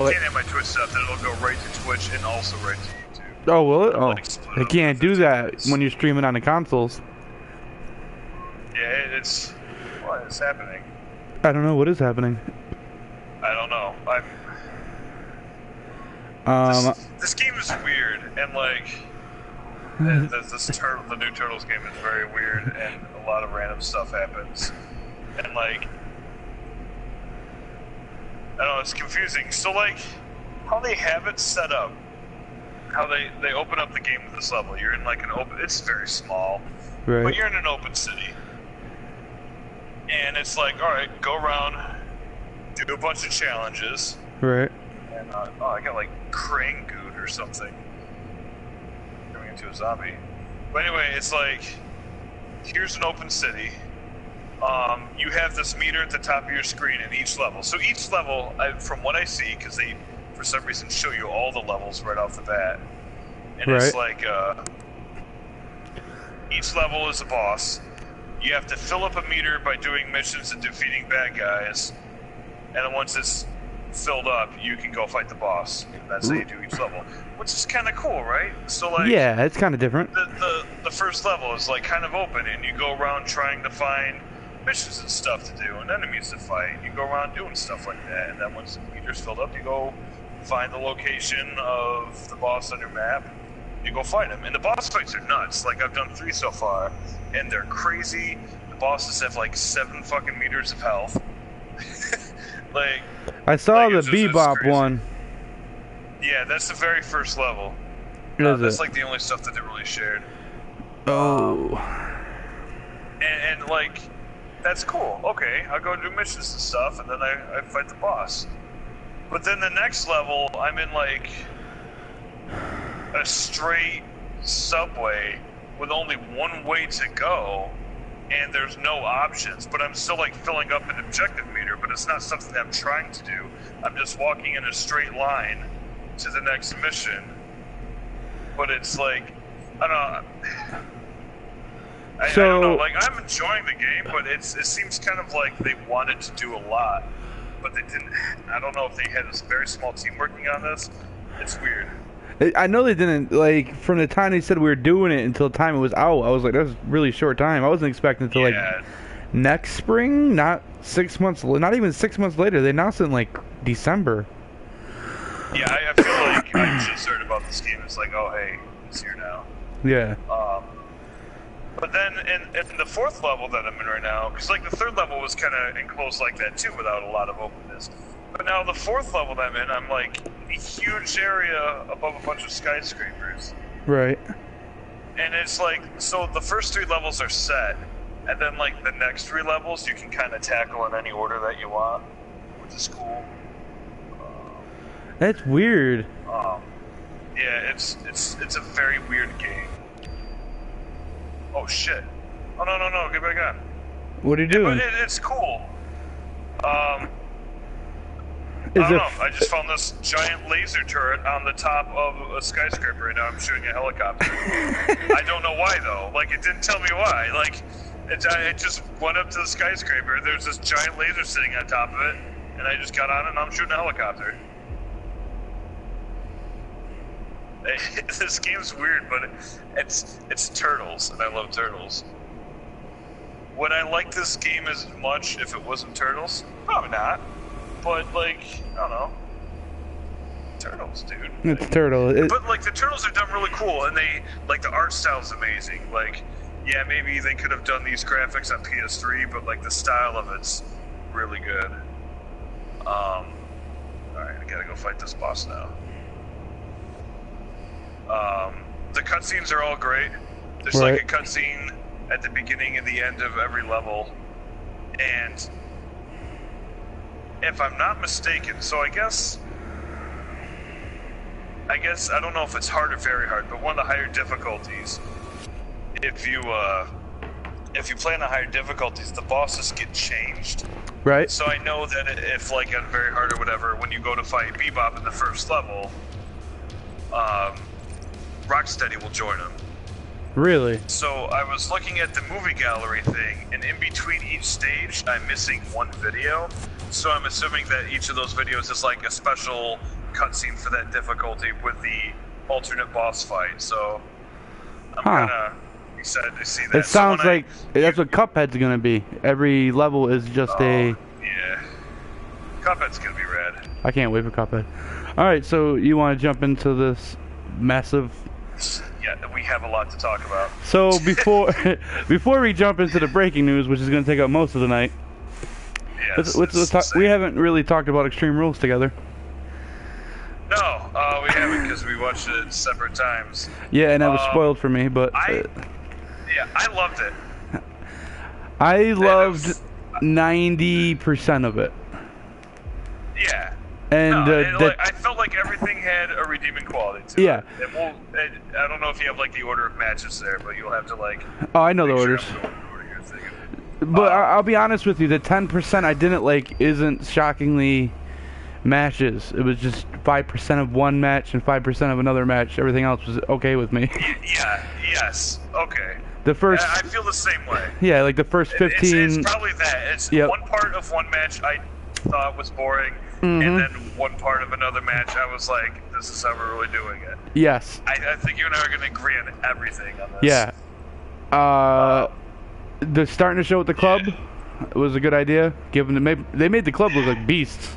can't have my Twitch stuff, then it'll go right to Twitch and also right to YouTube. Oh, will it? Oh, they can't do that when you're streaming on the consoles. Yeah, it's... What is happening? I don't know what is happening. I don't know. This game is weird, and like... the new Turtles game is very weird, and a lot of random stuff happens. And like... I don't know, it's confusing. So like, how they have it set up, how they open up the game with this level. You're in like an open, it's very small, right? But you're in an open city. And it's like, alright, go around, do a bunch of challenges. Right. And, oh, I got like crane goon or something. Turning into a zombie. But anyway, it's like, here's an open city. You have this meter at the top of your screen in each level. So each level, from what I see, because they, for some reason, show you all the levels right off the bat. And it's like, each level is a boss. You have to fill up a meter by doing missions and defeating bad guys. And then once it's filled up, you can go fight the boss. And that's how you do each level. Which is kind of cool, right? So like, yeah, it's kind of different. The first level is like kind of open, and you go around trying to find missions and stuff to do, and enemies to fight. You go around doing stuff like that, and then once the meter's filled up, you go find the location of the boss on your map. You go fight him, and the boss fights are nuts. Like, I've done 3 so far, and they're crazy. The bosses have like 7 fucking meters of health. Like, I saw the Bebop one. Yeah, that's the very first level. That's like the only stuff that they really shared. Oh. And like, that's cool. Okay, I'll go do missions and stuff, and then I fight the boss. But then the next level, I'm in like a straight subway with only one way to go, and there's no options. But I'm still like filling up an objective meter, but it's not something that I'm trying to do. I'm just walking in a straight line to the next mission. But it's like, I don't know. I don't know, like, I'm enjoying the game, but it seems kind of like they wanted to do a lot, but they didn't. I don't know if they had a very small team working on this. It's weird. I know they didn't, like, from the time they said we were doing it until the time it was out, I was like, that's a really short time. I wasn't expecting until, like, next spring, not 6 months, not even 6 months later. They announced it in, like, December. Yeah, I feel like I just heard about this game. It's like, oh, hey, it's here now. Yeah. But then in the 4th level that I'm in right now, because like the 3rd level was kind of enclosed like that too, without a lot of openness. But now the 4th level that I'm in, I'm like a huge area above a bunch of skyscrapers. Right. And it's like, so the first 3 levels are set, and then like the next 3 levels you can kind of tackle in any order that you want, which is cool. That's weird. Yeah, it's a very weird game. Oh shit! Oh no! Get back on. What are you doing? But it's cool. I don't know. I just found this giant laser turret on the top of a skyscraper right now. I'm shooting a helicopter. I don't know why though. Like, it didn't tell me why. Like, it just went up to the skyscraper. There's this giant laser sitting on top of it, and I just got on it and I'm shooting a helicopter. This game's weird, but it's Turtles, and I love Turtles. Would I like this game as much if it wasn't Turtles? Probably not. But like, I don't know. Turtles, dude. It's Turtle. But like, the Turtles are done really cool, and they like, the art style's amazing. Like, yeah, maybe they could have done these graphics on PS3, but like the style of it's really good. All right, I gotta go fight this boss now. The cutscenes are all great. There's like a cutscene at the beginning and the end of every level. And if I'm not mistaken, so I guess I don't know if it's hard or very hard, but one of the higher difficulties, if you play on the higher difficulties, the bosses get changed. Right. So I know that if like on very hard or whatever, when you go to fight Bebop in the first level, Rocksteady will join him. Really? So I was looking at the movie gallery thing, and in between each stage, I'm missing one video. So I'm assuming that each of those videos is like a special cutscene for that difficulty with the alternate boss fight. So I'm kind of excited to see that. It sounds like that's what Cuphead's gonna be. Every level is just a... Yeah. Cuphead's gonna be rad. I can't wait for Cuphead. Alright, so you want to jump into this massive... Yeah, we have a lot to talk about. So before we jump into the breaking news, which is going to take up most of the night, let's talk. We haven't really talked about Extreme Rules together. No, we haven't because we watched it at separate times. Yeah, and that was spoiled for me, but... I loved it. I loved 90% of it. Yeah. And I felt like everything had a redeeming quality to yeah. it. And I don't know if you have like the order of matches there, but you'll have to like... Oh, I know the orders. But I'll be honest with you, the 10% I didn't like isn't shockingly matches. It was just 5% of one match and 5% of another match. Everything else was okay with me. Yeah, yes, okay. The first... I feel the same way. Yeah, like the first 15... It's probably that. It's one part of one match I thought was boring, and then one part of another match I was like, this is how we're really doing it. Yes. I think you and I are going to agree on everything on this. Yeah. The starting the show with the club was a good idea. They made the club look like beasts.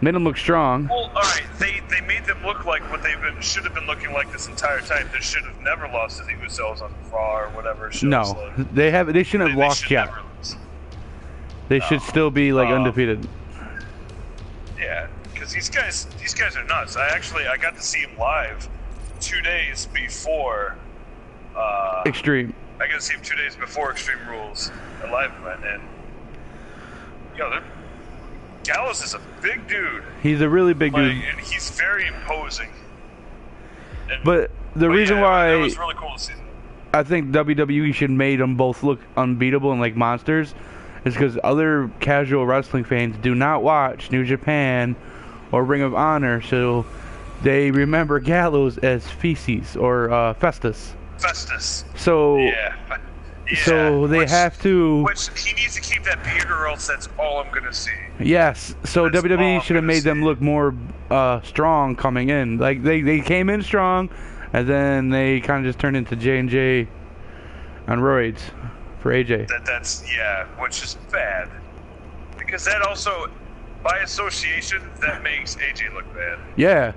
Made them look strong. Well, alright, they made them look like what should have been looking like this entire time. They should have never lost to the Usos on Raw or whatever. No, they shouldn't have lost yet. They should still be like undefeated. Yeah, because these guys are nuts. I got to see them live 2 days before Extreme. I got to see him 2 days before Extreme Rules, a live event, and Gallows is a big dude. He's a really big dude, and he's very imposing. But the reason why it was really cool to see them. I think WWE should made them both look unbeatable and like monsters is because other casual wrestling fans do not watch New Japan or Ring of Honor, so they remember Gallows as Feces or Festus. So so they have to... Which he needs to keep that beard or else that's all I'm going to see. Yes, so WWE should have made them look more strong coming in. Like, they came in strong, and then they kind of just turned into J&J on roids for AJ. Which is bad. Because that also, by association, that makes AJ look bad. Yeah.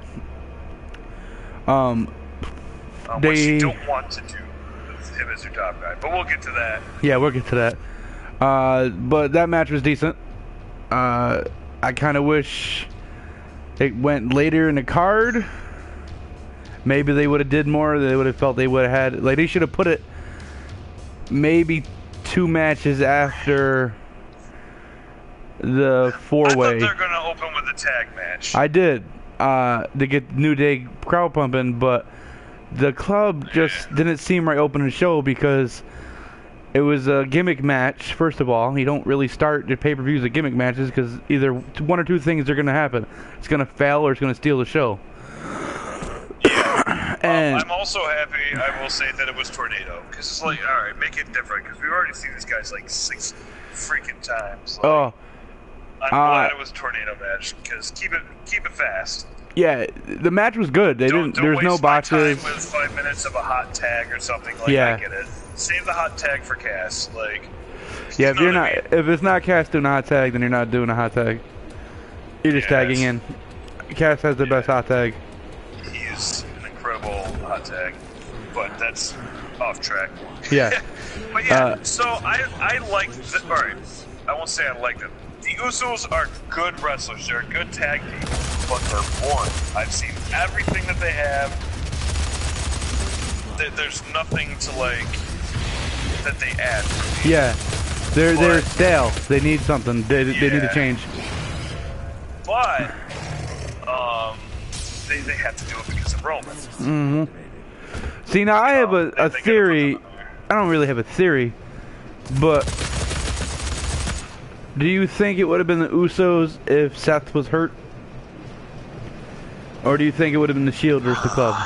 Which you don't want to do. Him as your top guy, but we'll get to that. Yeah, we'll get to that. But that match was decent. I kind of wish it went later in the card. Maybe they would have did more. They would have felt they would have had... Like, they should have put it maybe 2 matches after the 4-way. I thought they were going to open with a tag match. I did. To get New Day crowd pumping, but... The club just didn't seem right open the show because it was a gimmick match, first of all. You don't really start your pay-per-views with gimmick matches because either one or two things are going to happen. It's going to fail or it's going to steal the show. Yeah. And I'm also happy, I will say, that it was Tornado. Because it's like, alright, make it different. Because we've already seen these guys like 6 freaking times. Like, I'm glad it was a Tornado match because keep it fast. Yeah, the match was good. There's no botches. Time with 5 minutes of a hot tag or something. Like, I get it. Save the hot tag for Cass. Like, yeah, if it's not Cass doing a hot tag, then you're not doing a hot tag. You're just tagging in. Cass has the best hot tag. He is an incredible hot tag, but that's off track. Yeah. But so I like. All right, I won't say I like them. The Usos are good wrestlers. They're a good tag team, but they're boring. I've seen everything that they have. There's nothing to like that they add. Yeah, they're stale. They need something. They need to change. But they have to do it because of Roman. Mm-hmm. See, now I have a theory. I don't really have a theory, but do you think it would have been the Usos if Seth was hurt? Or do you think it would have been the Shield versus the Club?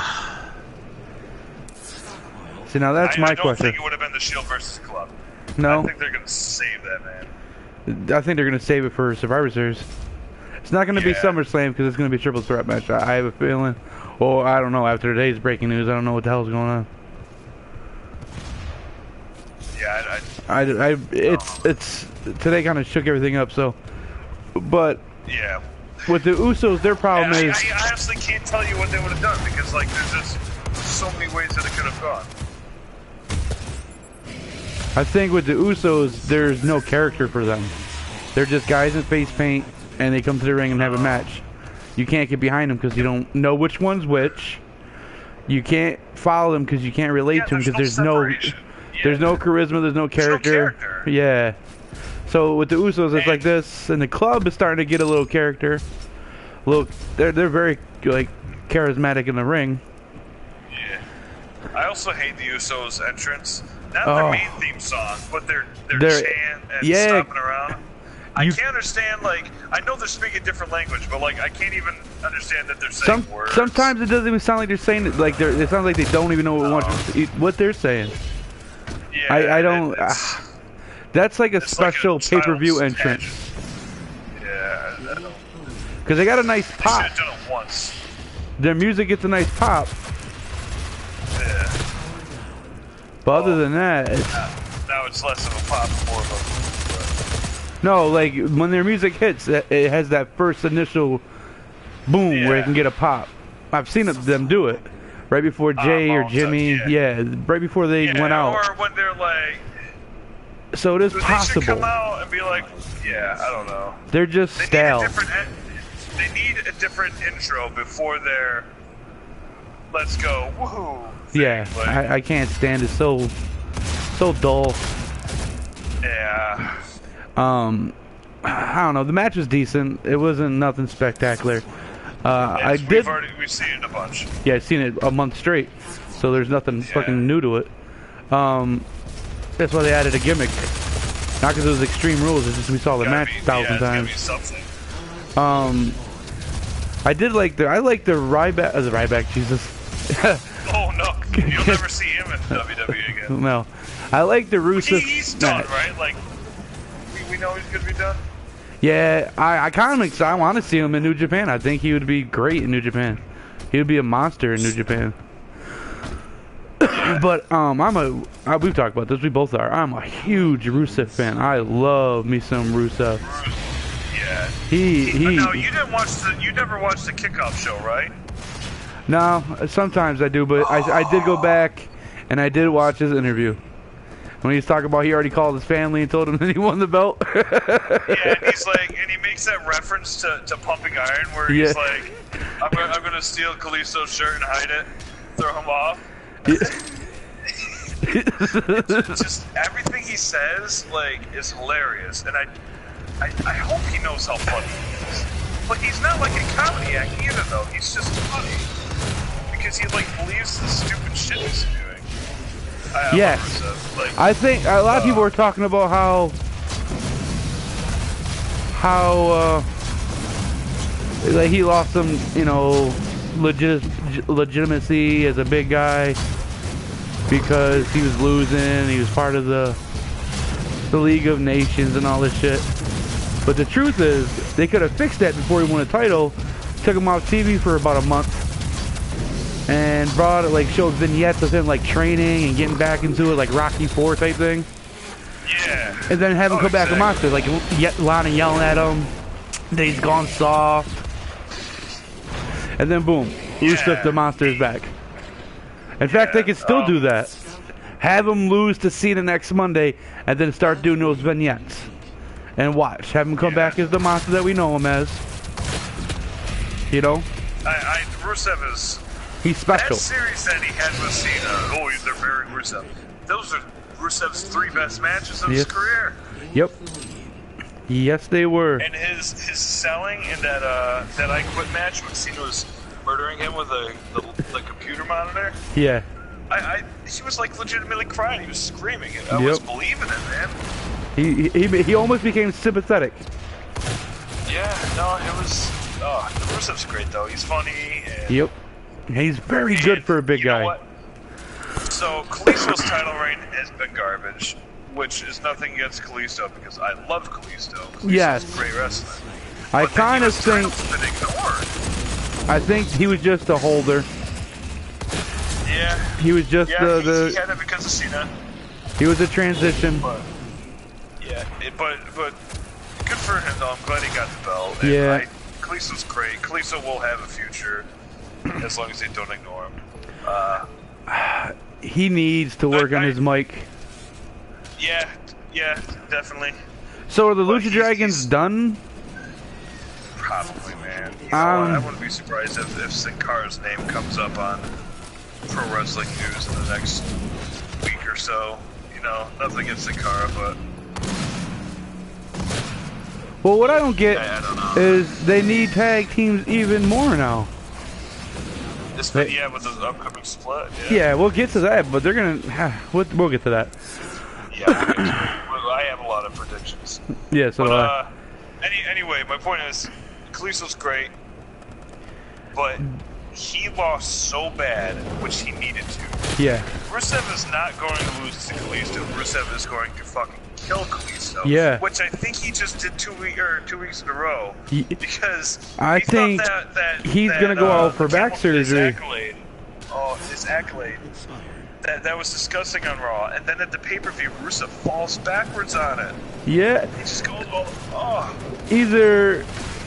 See, now that's my question. I don't question. think it would have been the Shield versus Club. No. I think they're going to save that, man. I think they're going to save it for Survivor Series. It's not going to be SummerSlam because it's going to be a triple threat match. I have a feeling. Well, I don't know. After today's breaking news, I don't know what the hell's going on. Yeah, it's today kind of shook everything up. So, but yeah, with the Usos, their problem is I honestly can't tell you what they would have done because like there's just so many ways that it could have gone. I think with the Usos, there's no character for them. They're just guys in face paint, and they come to the ring and have a match. You can't get behind them because you don't know which one's which. You can't follow them because you can't relate to them because there's no charisma, there's no character. Yeah. So with the Usos, it's like this, and the club is starting to get a little character. Look, they're very like charismatic in the ring. Yeah. I also hate the Usos' entrance. Not their main theme song, but their chant and stomping around. I can't understand, like, I know they're speaking a different language, but, like, I can't even understand that they're saying words. Sometimes it doesn't even sound like they're saying it, like, it sounds like they don't even know what they're saying. Yeah, I don't, that's like a special pay-per-view entrance. Yeah, I don't. Because they got a nice pop. They should have done it once. Their music gets a nice pop. Yeah. But other than that, now it's less of a pop, more of a... No, like, when their music hits, it has that first initial boom where it can get a pop. I've seen them do it. Right before Jay or Jimmy. Right before they went out. Or when they're like... So it is possible. They should come out and be like, I don't know. They're just stale. They need a different intro before their let's go, woohoo thing. Yeah, like, I can't stand it. So dull. Yeah. I don't know. The match was decent. It wasn't nothing spectacular. We've seen it a bunch. Yeah, I've seen it a month straight. So there's nothing fucking new to it. That's why they added a gimmick. Not because it was Extreme Rules. It's just we saw the match 1,000 times. I like the Ryback. The Ryback, Jesus. Oh no, you'll never see him in WWE again. No, I like the Rusev. He's done, right? Like. We know he's gonna be done. Yeah, I want to see him in New Japan. I think he would be great in New Japan. He would be a monster in New Japan. But we've talked about this. We both are. I'm a huge Rusev fan. I love me some Rusev. Yeah. No, you never watched the Kickoff show, right? No, sometimes I do, but I did go back and I did watch his interview. When he was talking about he already called his family and told him that he won the belt. Yeah, and he's like, and he makes that reference to Pumping Iron where he's like, I'm gonna steal Kalisto's shirt and hide it, throw him off. Just everything he says, like, is hilarious, and I hope he knows how funny he is. But he's not like a comedy act either, though. He's just funny because he like believes the stupid shit he's doing. Yes, I think a lot of people were talking about how like he lost some, legitimacy as a big guy because he was losing. He was part of the League of Nations and all this shit. But the truth is, they could have fixed that before he won a title. Took him off TV for about a month. And showed vignettes of him like training and getting back into it, like Rocky IV type thing. Yeah. And then have him come back a monster, like Lana yelling at him. Then he's gone soft. And then boom, Rusev the monster is back. In fact, they could still do that. Have him lose to Cena next Monday, and then start doing those vignettes. And watch, have him come back as the monster that we know him as. Rusev is. He's special. That series that he had with Cena, they're very Rusev. Those are Rusev's 3 best matches of his career. Yep. Yes, they were. And his selling in that I Quit match when Cena was murdering him with the computer monitor. Yeah. He was like legitimately crying. He was screaming. I was believing it, man. He almost became sympathetic. Yeah. No, it was. Rusev's great though. He's funny. And He's very good for a big guy. What? So So Kalisto's title reign has been garbage, which is nothing against Kalisto because I love Kalisto. Kalisto's Yes. great wrestling. I kind of think. Been ignored. I think he was just a holder. Yeah. He was just he had it because of Cena. He was a transition. But good for him though. I'm glad he got the belt. And Yeah. Kalisto's great. Kalisto will have a future as long as they don't ignore him. He needs to work on his mic. Yeah, definitely. So are the Lucha Dragons done? Probably, man. I wouldn't be surprised if Sin Cara's name comes up on Pro Wrestling News in the next week or so. You know, nothing against Sin Cara, but... Well, what I don't get I don't know. is they need tag teams even more now. With the upcoming split. Yeah, we'll get to that, but they're gonna. We'll get to that. Yeah, we'll get to it. I have a lot of predictions. Yeah, so do I. Anyway, my point is, Kalisto's great, but he lost so bad, which he needed to. Yeah. Rusev is not going to lose to Kalisto. Rusev is going to fucking kill Kalisto. Yeah. Which I think he just did 2 weeks in a row. Because I think he's gonna go out for back surgery. His accolade. That was disgusting on Raw, and then at the pay-per-view, Rusev falls backwards on it. Yeah. He just goes, oh. Either.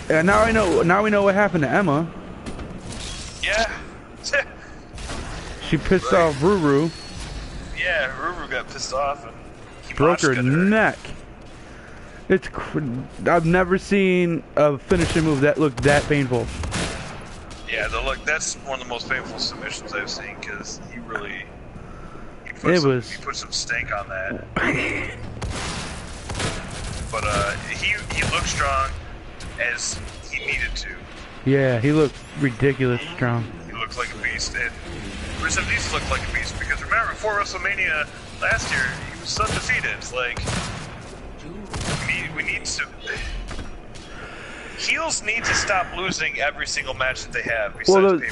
Now I know. Now we know what happened to Emma. Yeah. She pissed off Ruru. Yeah, Ruru got pissed off and he broke her neck. It's. I've never seen a finishing move that looked that painful. Yeah, that's one of the most painful submissions I've seen because he really. He put some stank on that. But he looked strong as he needed to. Yeah, he looked ridiculous strong. He looked like a beast, and Rusev needs to look like a beast because remember, before WrestleMania last year, he was undefeated. It's like we need to. Heels need to stop losing every single match that they have. Besides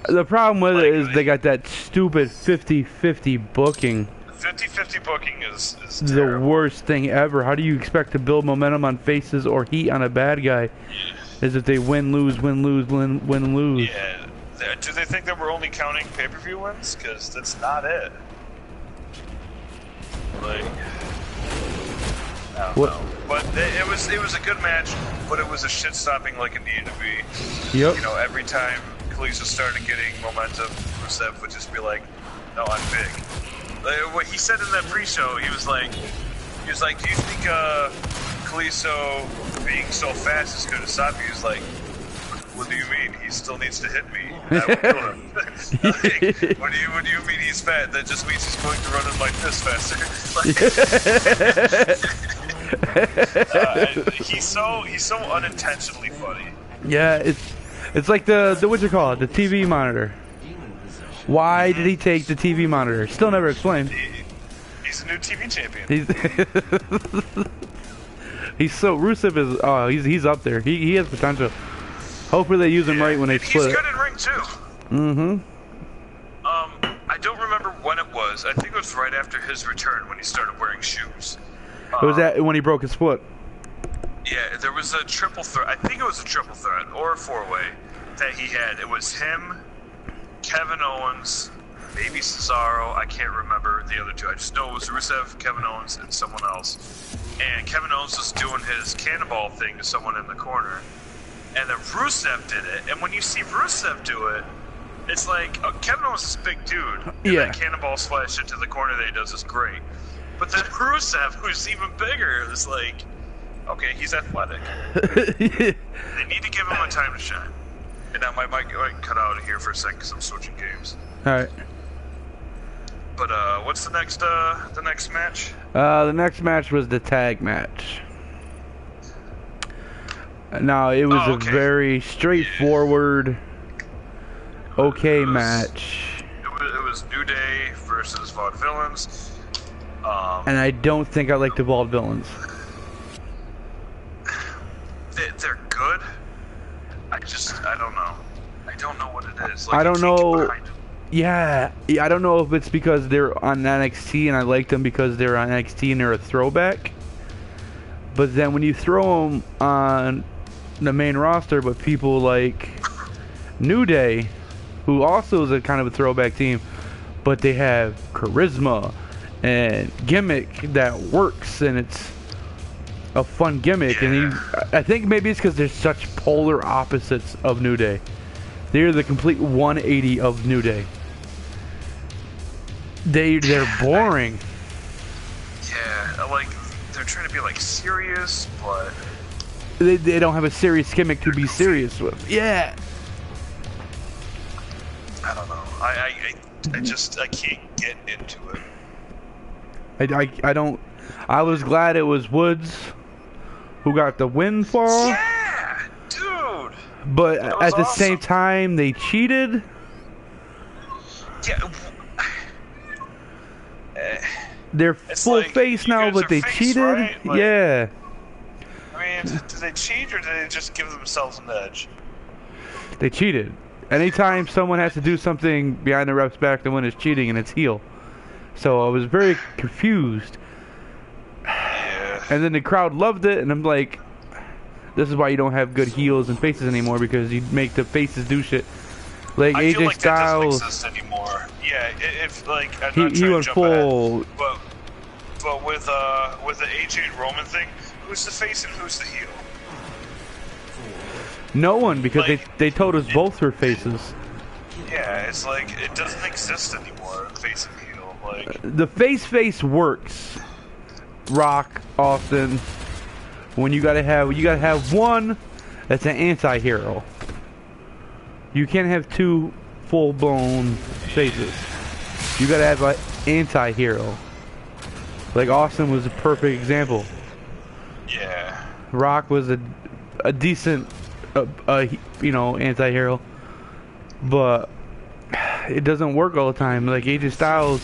the problem with it is they got that stupid 50-50 booking. 50-50 booking is the terrible. worst thing ever. How do you expect to build momentum on faces or heat on a bad guy? As if they win, lose, win, lose, win, lose. Yeah. Do they think that we're only counting pay-per-view wins? Because that's not it. Like, I don't know. But it was a good match, but it was a shit stopping like it needed to be. Yep. You know, every time Kalisto started getting momentum, Rusev would just be like, "No, I'm big." What he said in that pre-show, he was like, "Do you think Kalisto being so fast is going to stop you?" He was like, "What do you mean? He still needs to hit me. I will kill him." Like, what do you mean he's fat? That just means he's going to run in like this faster. He's so unintentionally funny. Yeah, it's like the what you call it, the TV monitor. Why did he take the TV monitor? Still never explained. He's a new TV champion. He's so Rusev is he's up there. He has potential. Hopefully they use him right when they split. He's good in ring too. Mm-hmm. I don't remember when it was. I think it was right after his return when he started wearing shoes. Was that when he broke his foot? Yeah, there was a triple threat. I think it was a triple threat or a four-way that he had. It was him, Kevin Owens, maybe Cesaro. I can't remember the other two. I just know it was Rusev, Kevin Owens, and someone else. And Kevin Owens was doing his cannonball thing to someone in the corner. And then Rusev did it. And when you see Rusev do it, it's like, Kevin Owens is a big dude. And that cannonball splash into the corner that he does is great. But then Rusev, who's even bigger, is like, okay, he's athletic. They need to give him a time to shine. And now my mic cut out of here for a second because I'm switching games. All right. But what's the next match? The next match was the tag match. Now it was a very straightforward, match. It was New Day versus Vaudevillains. And I don't think I like the Vaudevillains. They're good. I don't know. I don't know what it is. Like, I don't know. Yeah, I don't know if it's because they're on NXT and I like them because they're on NXT and they're a throwback. But then when you throw them on the main roster, but people like New Day, who also is a kind of a throwback team, but they have charisma and gimmick that works, and it's a fun gimmick. And I think maybe it's because they're such polar opposites of New Day. They're the complete 180 of New Day. They're boring. Yeah, like they're trying to be like serious, but they don't have a serious gimmick to be serious with. Yeah. I don't know. I can't get into it. I don't. I was glad it was Woods who got the windfall. Yeah, dude. But at the same time, they cheated. Yeah. They're full like, face now, but they cheated. Right? Like, yeah. I mean, did they cheat or did they just give themselves an edge? They cheated. Anytime someone has to do something behind the ref's back to win is cheating, and it's heel. So I was very confused. Yeah. And then the crowd loved it, and I'm like, this is why you don't have good heels and faces anymore, because you make the faces do shit. Like I AJ feel like Styles. that doesn't exist anymore. Yeah, if like I'm he not trying went to jump full. ahead, but with the AJ and Roman thing, who's the face and who's the heel? No one, because Like, they told us both were faces. Yeah, it's like it doesn't exist anymore. Face and heel, like The face works. Rock, Austin. When you gotta have one that's an anti-hero. You can't have two full-blown faces. You gotta have an anti-hero. Like Austin was a perfect example. yeah. Rock was a decent, anti-hero, but it doesn't work all the time. Like AJ Styles,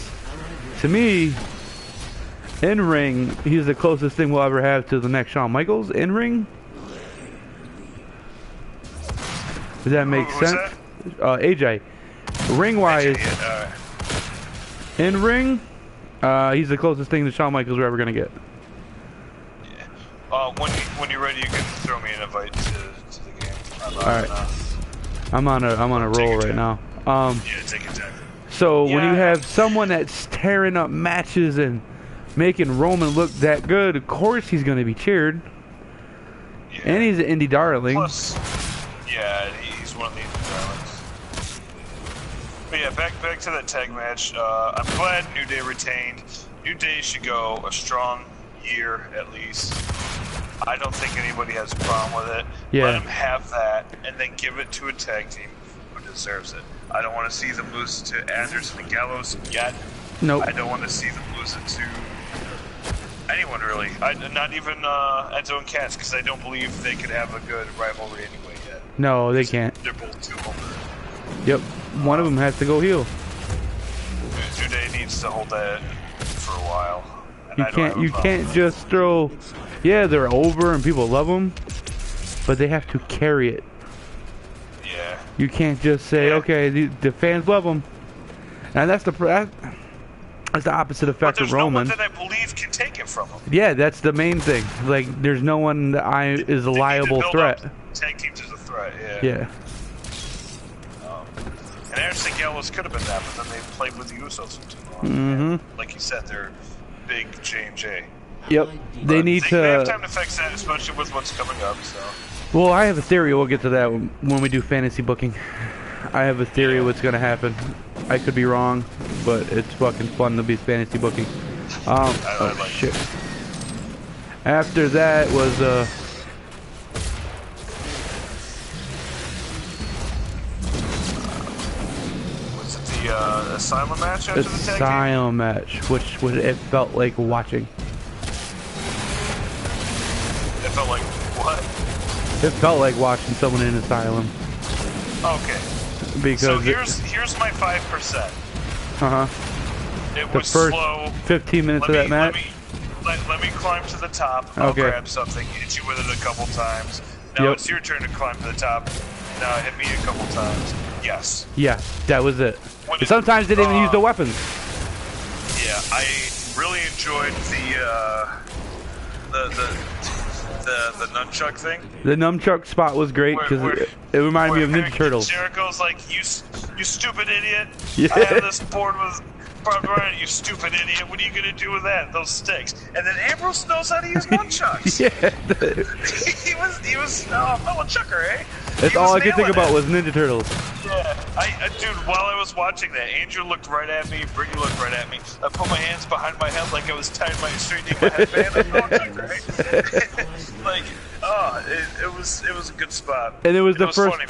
to me, in ring, he's the closest thing we'll ever have to the next Shawn Michaels in ring. Does that make sense? That? AJ, ring wise, in ring, he's the closest thing to Shawn Michaels we're ever gonna get. Yeah. When you're ready, you can throw me an invite to the game. Alright. I'm on a roll right now. Yeah, take your time. So when you have someone that's tearing up matches and making Roman look that good, of course he's gonna be cheered. Yeah. And he's an indie darling. Plus, yeah, he's one of the indie darlings. But yeah, back to that tag match. I'm glad New Day retained. New Day should go a strong year at least. I don't think anybody has a problem with it. Yeah. Let them have that, and then give it to a tag team who deserves it. I don't want to see them lose to Anderson and Gallows yet. Nope. I don't want to see them lose it to anyone really. Not even Enzo and Cass, because I don't believe they could have a good rivalry anyway yet. No, they can't. They're both too over. Yep. One of them has to go heel. New Day needs to hold that for a while. You can't just throw. Yeah, they're over and people love them, but they have to carry it. Yeah. You can't just say, okay, the fans love them, and that's the opposite effect of Roman. But there's no one that I believe can take it from them. Yeah, that's the main thing. Like, there's no one that is a liable threat. Tag teams is a threat. Yeah. Yeah. And Anderson Gallows could have been that, but then they played with the Usos for too long. Mm-hmm. Like you said, they're big J&J. Yep. They need to. They have time to fix that, especially with what's coming up. So. Well, I have a theory. We'll get to that when we do fantasy booking. I have a theory of what's gonna happen. I could be wrong, but it's fucking fun to be fantasy booking. Oh like shit. After that was Was it the Asylum match after the tag team? Asylum match, which it felt like watching. It felt like what? It felt like watching someone in Asylum. Okay. Because so here's my 5%. It was first slow. 15 minutes of that match. Let me climb to the top. I'll grab something, hit you with it a couple times. Now it's your turn to climb to the top. Now hit me a couple times. Yes. Yeah, that was it. Sometimes they didn't even use the weapons. Yeah, I really enjoyed the nunchuck thing. The nunchuck spot was great because it reminded me of Ninja Turtles. Jericho's like, you stupid idiot. Yeah. I have this board with barbed wire, you stupid idiot. What are you going to do with that? Those sticks. And then Ambrose knows how to use nunchucks. Yeah. he was a fellow chucker, eh? That's all I could think about was Ninja Turtles. Yeah. Dude, while I was watching that, Andrew looked right at me, Brittany looked right at me. I put my hands behind my head like I was straightening my headband. I'm going chucker, right? Like, it was a good spot. And it was the first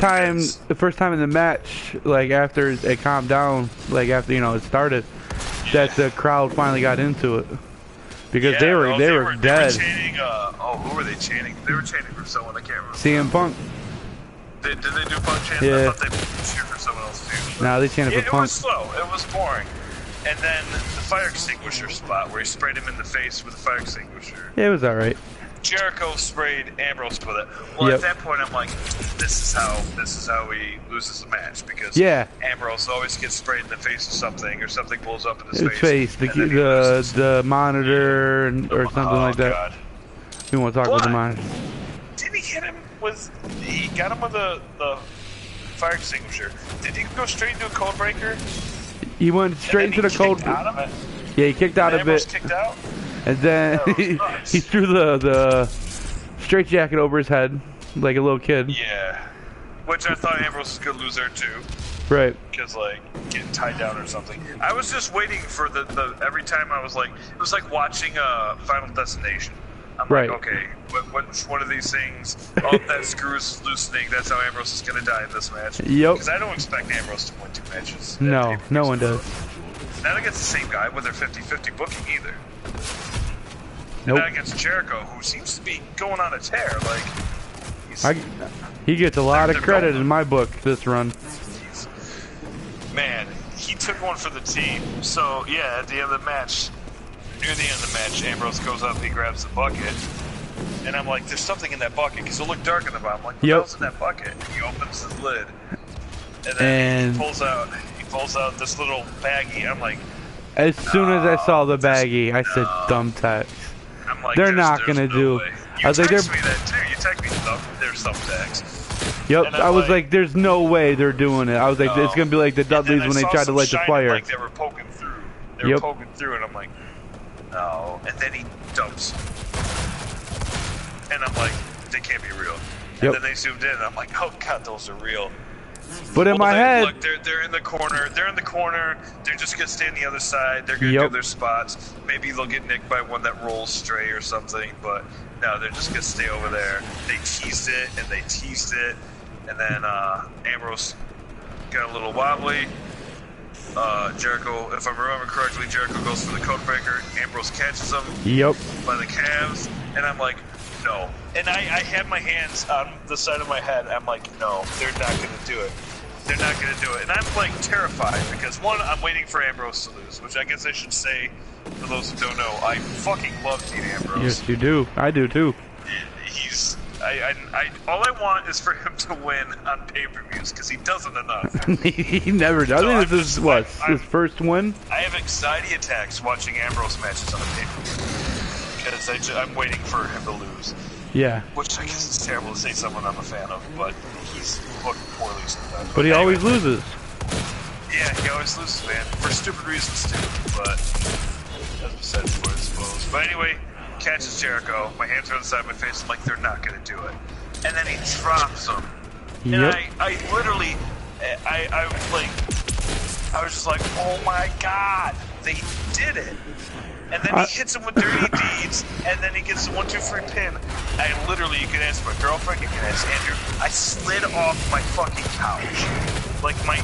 time in the match, like after it calmed down, like after it started, that the crowd finally got into it because they were dead. They were chanting, who were they chanting? They were chanting for someone. I can't remember. CM Punk. Did they do Punk chants? Yeah. I thought they cheered for someone else too. No, they chanted for Punk. It was slow. It was boring. And then the fire extinguisher spot where he sprayed him in the face with a fire extinguisher. Yeah, it was alright. Jericho sprayed Ambrose with it. Well, at that point, I'm like, this is how he loses the match because Ambrose always gets sprayed in the face of something, or something blows up in his face. The monitor or something like that. God. We won't talk about the monitor. Didn't he hit him with? He got him with the fire extinguisher. Did he go straight into a code breaker? He went straight into the code. Out of it? Yeah, he kicked out of it. Kicked out. And then he threw the straight jacket over his head like a little kid. Yeah, which I thought Ambrose was gonna lose there too. Right. Because like getting tied down or something. I was just waiting for the every time I was like, it was like watching Final Destination. I'm like, okay, which one of these things? Oh, that screw is loosening. That's how Ambrose is gonna die in this match. Yep. Because I don't expect Ambrose to win 2 matches. No, no one does. Not against the same guy with their 50-50 booking either. Nope. Not against Jericho, who seems to be going on a tear. Like, he gets a lot of credit in my book this run. Man, he took one for the team. So yeah, at the end of the match, near the end of the match, Ambrose goes up, he grabs the bucket, and I'm like, "There's something in that bucket," because it looked dark in the bottom. I'm like, "What else in that bucket?" And he opens the lid, and then he pulls out this little baggie. I'm like, as soon as I saw the baggie, I said, "Thumbtacks." I'm like, they're not gonna do. Way. I was like, me that too. You text me there's thumbtacks. Yep, I was like, there's no way they're doing it. I was like, it's gonna be like the Dudleys when they tried to light the fire. Like they were poking through. They were poking through, and I'm like, no. And then he dumps. And I'm like, they can't be real. And then they zoomed in, and I'm like, oh god, those are real. But in my head, look, they're in the corner. They're in the corner. They're just gonna stay on the other side. They're gonna do their spots. Maybe they'll get nicked by one that rolls stray or something. But no, they're just gonna stay over there. They teased it and they teased it, and then Ambrose got a little wobbly. Jericho, if I remember correctly, Jericho goes for the code breaker. Ambrose catches him. By the calves, and I'm like, no. And I had my hands on the side of my head. I'm like, no, they're not going to do it. They're not going to do it. And I'm like terrified because one, I'm waiting for Ambrose to lose, which I guess I should say for those who don't know, I fucking love Dean Ambrose. Yes, you do. I do too. All I want is for him to win on pay-per-views because he doesn't enough. He never does. I think this is his first win. I have anxiety attacks watching Ambrose matches on a pay-per-view because I'm waiting for him to lose. Yeah. Which I guess is terrible to say someone I'm a fan of, but he's booked poorly sometimes. But he always loses. Yeah, he always loses, man. For stupid reasons, too. But, as we said before, I suppose. But anyway, catches Jericho. My hands are on the side of my face. I'm like, they're not going to do it. And then he drops him. And I literally, I was just like, oh my god, they did it. And then he hits him with dirty deeds, and then he gets the 1-2-3 pin. I literally, you can ask my girlfriend, you can ask Andrew, I slid off my fucking couch. Like my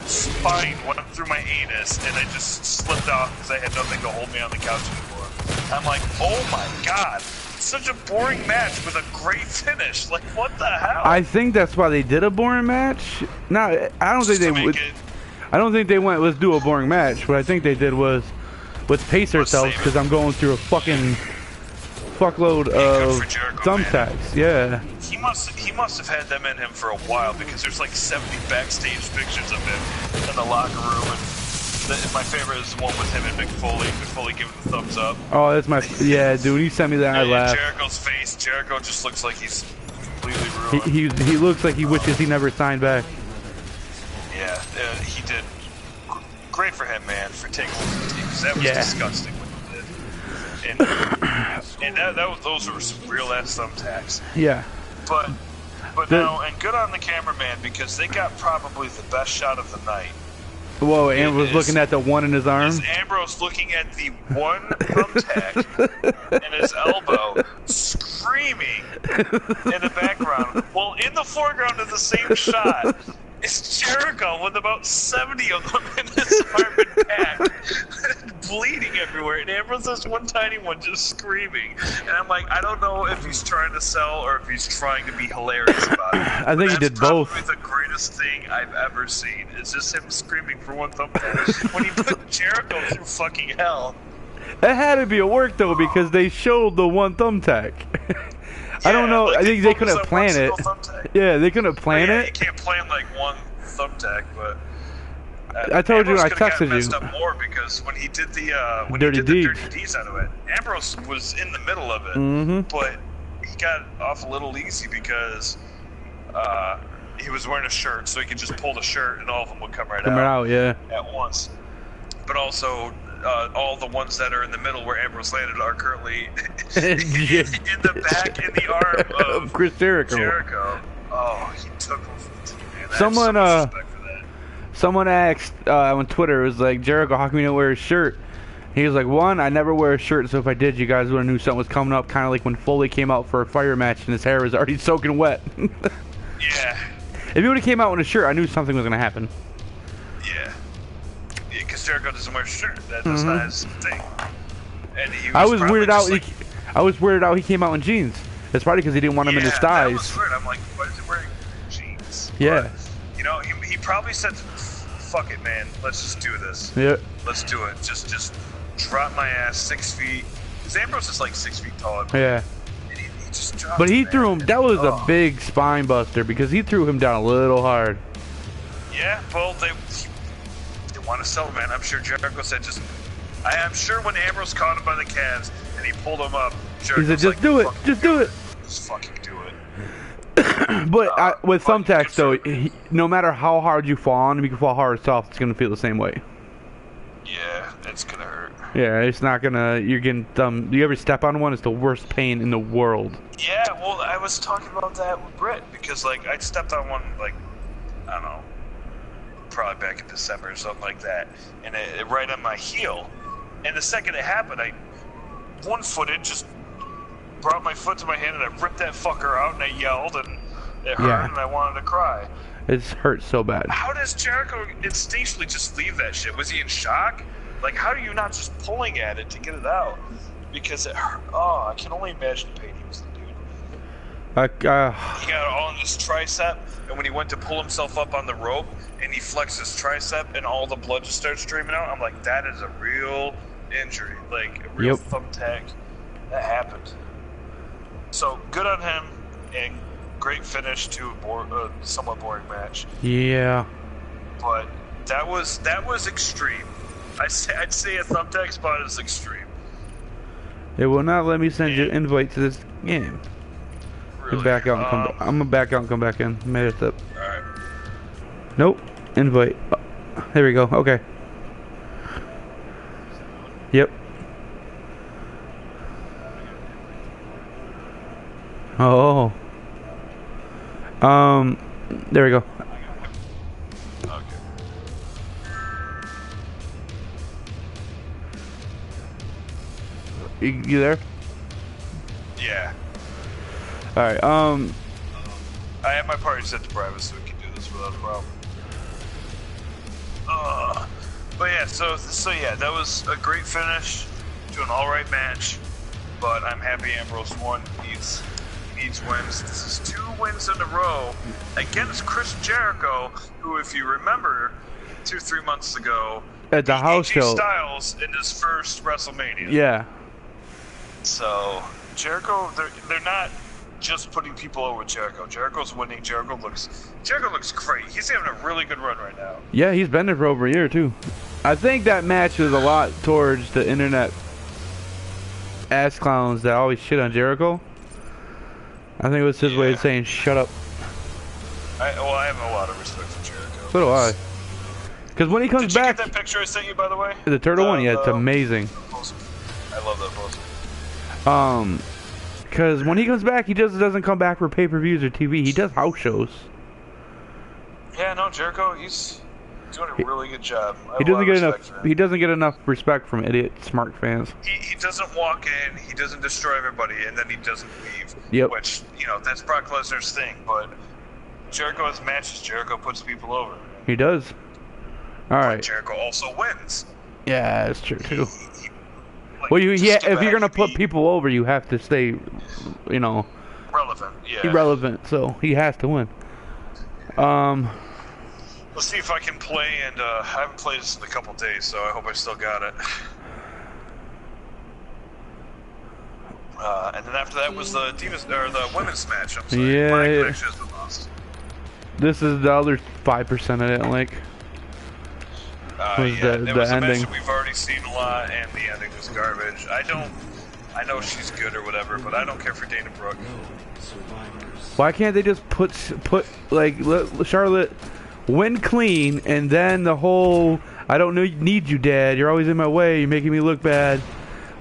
spine went up through my anus, and I just slipped off because I had nothing to hold me on the couch anymore. I'm like, oh my god, such a boring match with a great finish. Like, what the hell? I think that's why they did a boring match. No, I don't think they would. I don't think they went, let's do a boring match. What I think they did was, let's pace ourselves because I'm going through a fucking fuckload of thumbtacks. Yeah. He must have had them in him for a while because there's like 70 backstage pictures of him in the locker room, and my favorite is the one with him and Mick Foley. Mick Foley giving the thumbs up. Oh, that's my yeah, dude. He sent me that. I laughed. Jericho's face. Jericho just looks like he's completely ruined. He looks like he wishes he never signed back. Yeah, he did. Great for him, man, for taking over the team, because that was disgusting what he did. And those were some real ass thumbtacks. Yeah. But now, and good on the cameraman, because they got probably the best shot of the night. Whoa, Ambrose looking at the one in his arm? Ambrose looking at the one thumbtack in his elbow, screaming in the background. Well, in the foreground of the same shot, it's Jericho with about 70 of them in his arm and back, bleeding everywhere, and Ambrose has one tiny one just screaming. And I'm like, I don't know if he's trying to sell or if he's trying to be hilarious about it. I think he did both. That's probably the greatest thing I've ever seen. It's just him screaming for one thumbtack when he put Jericho through fucking hell. That had to be a work though, because they showed the one thumbtack. I don't know. Like I think they couldn't plan it. Yeah, they couldn't plan it. You can't plan like one thumbtack, but I told you I texted you. Up more because when he did the Dirty Deeds out of it, Ambrose was in the middle of it, but he got off a little easy because he was wearing a shirt, so he could just pull the shirt and all of them would come right out. At once. But also, all the ones that are in the middle where Ambrose landed are currently in the back, in the arm of Chris Jericho. Oh, he took him from the team, man. Someone asked on Twitter, it was like, Jericho, how come you don't wear a shirt? He was like, one, I never wear a shirt, so if I did, you guys would have knew something was coming up, kind of like when Foley came out for a fire match and his hair was already soaking wet. Yeah. If he would have came out in a shirt, I knew something was going to happen. Yeah. Because Jericho doesn't wear a shirt. That's not his thing. And he was I was weirded out. Like, I was weirded out he came out in jeans. That's probably because he didn't want him in his thighs. That was weird. I'm like, why is he wearing jeans? Yeah. But, you know, he probably said, fuck it, man. Let's just do this. Yeah. Let's do it. Just drop my ass 6 feet. Because Ambrose is like 6 feet tall. Yeah. And he just dropped But he threw him. That was a big spine buster because he threw him down a little hard. Yeah, well, they want to sell him, man. I'm sure Jericho said I'm sure when Ambrose caught him by the calves and he pulled him up, Jericho he said, just do it. Just do it. Just fucking do it. But with thumbtacks, though, no matter how hard you fall on him, you can fall hard or soft, it's going to feel the same way. Yeah, it's going to hurt. Yeah, it's not going to... You're getting thumb... You ever step on one? It's the worst pain in the world. Yeah, well, I was talking about that with Britt, because, like, I stepped on one, like, I don't know, probably back in December or something like that, and it right on my heel. And the second it happened, I one-footed, just brought my foot to my hand, and I ripped that fucker out, and I yelled, and it hurt, and I wanted to cry. It hurt so bad. How does Jericho instinctually just leave that shit? Was he in shock? Like, how are you not just pulling at it to get it out? Because it hurt. Oh, I can only imagine the pain he was the dude. He got it all in his tricep, and when he went to pull himself up on the rope, and he flexed his tricep, and all the blood just started streaming out, I'm like, that is a real injury. Like, a real thumbtack. That happened. So, good on him, and great finish to a somewhat boring match. Yeah. But that was extreme. I'd say a thumbtack spot is extreme. It will not let me send you an invite to this game. Really? Back out and come back. I'm gonna back out and come back in. Made it up. Alright. Nope. Invite. Oh, there we go. Okay. Yep. Oh. There we go. Okay. You there? Yeah. Alright, I have my party set to private so we can do this without a problem. But yeah, so yeah, that was a great finish to an alright match, but I'm happy Ambrose won. He needs wins. This is 2 wins in a row against Chris Jericho, who, if you remember, 2-3 months ago, at the house show, Styles in his first WrestleMania. Yeah. So Jericho, they're not just putting people over with Jericho. Jericho's winning. Jericho looks great. He's having a really good run right now. Yeah, he's been there for over a year too. I think that match was a lot towards the internet ass clowns that always shit on Jericho. I think it was his way of saying shut up. I have a lot of respect for Jericho. So do I. Because when he comes back, did you get that picture I sent you, by the way? The turtle one, yeah, it's amazing. I love that poster. Because when he comes back, he just doesn't come back for pay-per-views or TV. He does house shows. Yeah, no, Jericho, he's doing a really good job. He doesn't get enough. He doesn't get enough respect from idiot smart fans. He doesn't walk in. He doesn't destroy everybody, and then he doesn't leave. Yep. Which, you know, that's Brock Lesnar's thing. But Jericho has matches. Jericho puts people over. He does. All right. But Jericho also wins. Yeah, that's true too. Well, if you're gonna put people over, you have to stay, you know, relevant. Yeah. Irrelevant. So he has to win. Let's see if I can play, and I haven't played this in a couple days, so I hope I still got it. And then after that was the the women's match. I'm sorry. Yeah. My connection has been lost. This is the other 5% I didn't like. Yeah, it was a match that we've already seen a lot, and the ending was garbage. I know she's good or whatever, but I don't care for Dana Brooke. Why can't they just put like Charlotte win clean, and then the whole I don't need you, Dad. You're always in my way. You're making me look bad.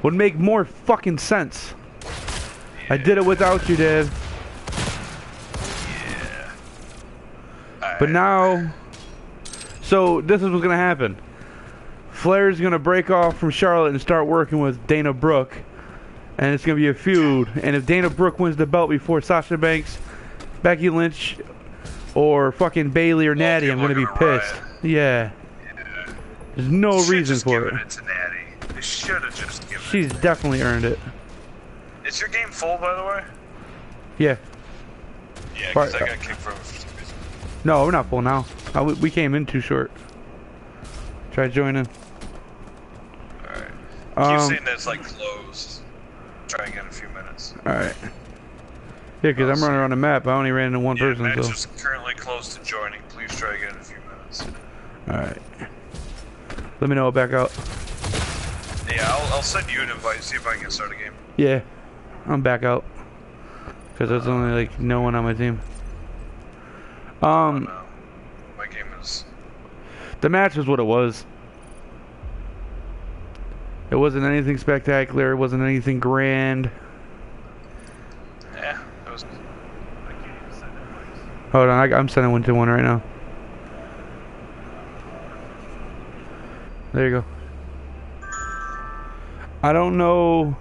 Would make more fucking sense. Yeah. I did it without you, Dad. Yeah. But now. So this is what's gonna happen. Flair's gonna break off from Charlotte and start working with Dana Brooke, and it's gonna be a feud. And if Dana Brooke wins the belt before Sasha Banks, Becky Lynch, or fucking Bayley or Natty, I'm gonna be pissed. Yeah. There's no reason for it. To Natty. They should have just given She's definitely earned it. Is your game full, by the way? Yeah. Yeah, because I got kicked from. No, we're not full now. We came in too short. Try joining. Alright. Keep saying that it's like closed. Try again in a few minutes. Alright. Yeah, because I'm running around the map. I only ran into one person. Match is currently close to joining. Please try again in a few minutes. Alright. Let me know. I'll back out. Yeah, I'll send you an invite. See if I can start a game. Yeah. I'm back out. Because there's only like no one on my team. No. My game is... The match was what it was. It wasn't anything spectacular. It wasn't anything grand. Yeah, it was... Hold on, I'm sending one to one right now. There you go. I don't know...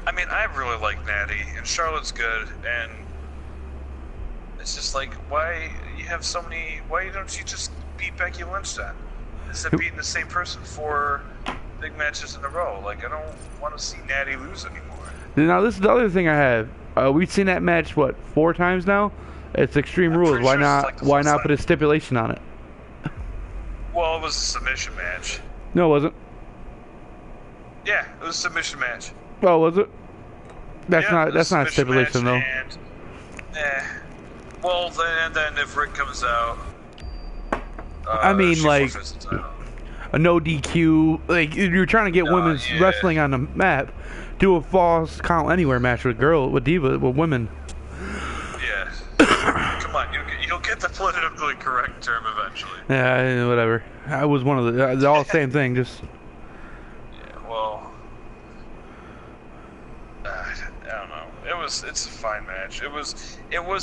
I mean, I really like Natty, and Charlotte's good, and... It's just like, why you have so many... Why don't you just beat Becky Lynch then? Instead of beating the same person 4 big matches in a row. Like, I don't want to see Natty lose anymore. Now, this is the other thing I have. We've seen that match, what, 4 times now? It's Extreme Rules. Why not? Why not put a stipulation on it? Well, it was a submission match. No, it wasn't. Yeah, it was a submission match. Oh, was it? That's not a stipulation though. And, well, then if Rick comes out, I mean, like a no DQ. Like you're trying to get women's wrestling on the map. Do a false count anywhere match with women. Yeah. Come on, you'll get the politically correct term eventually. Yeah, whatever. I was one of the all same thing. Just. Yeah. Well. I don't know. It's a fine match. It was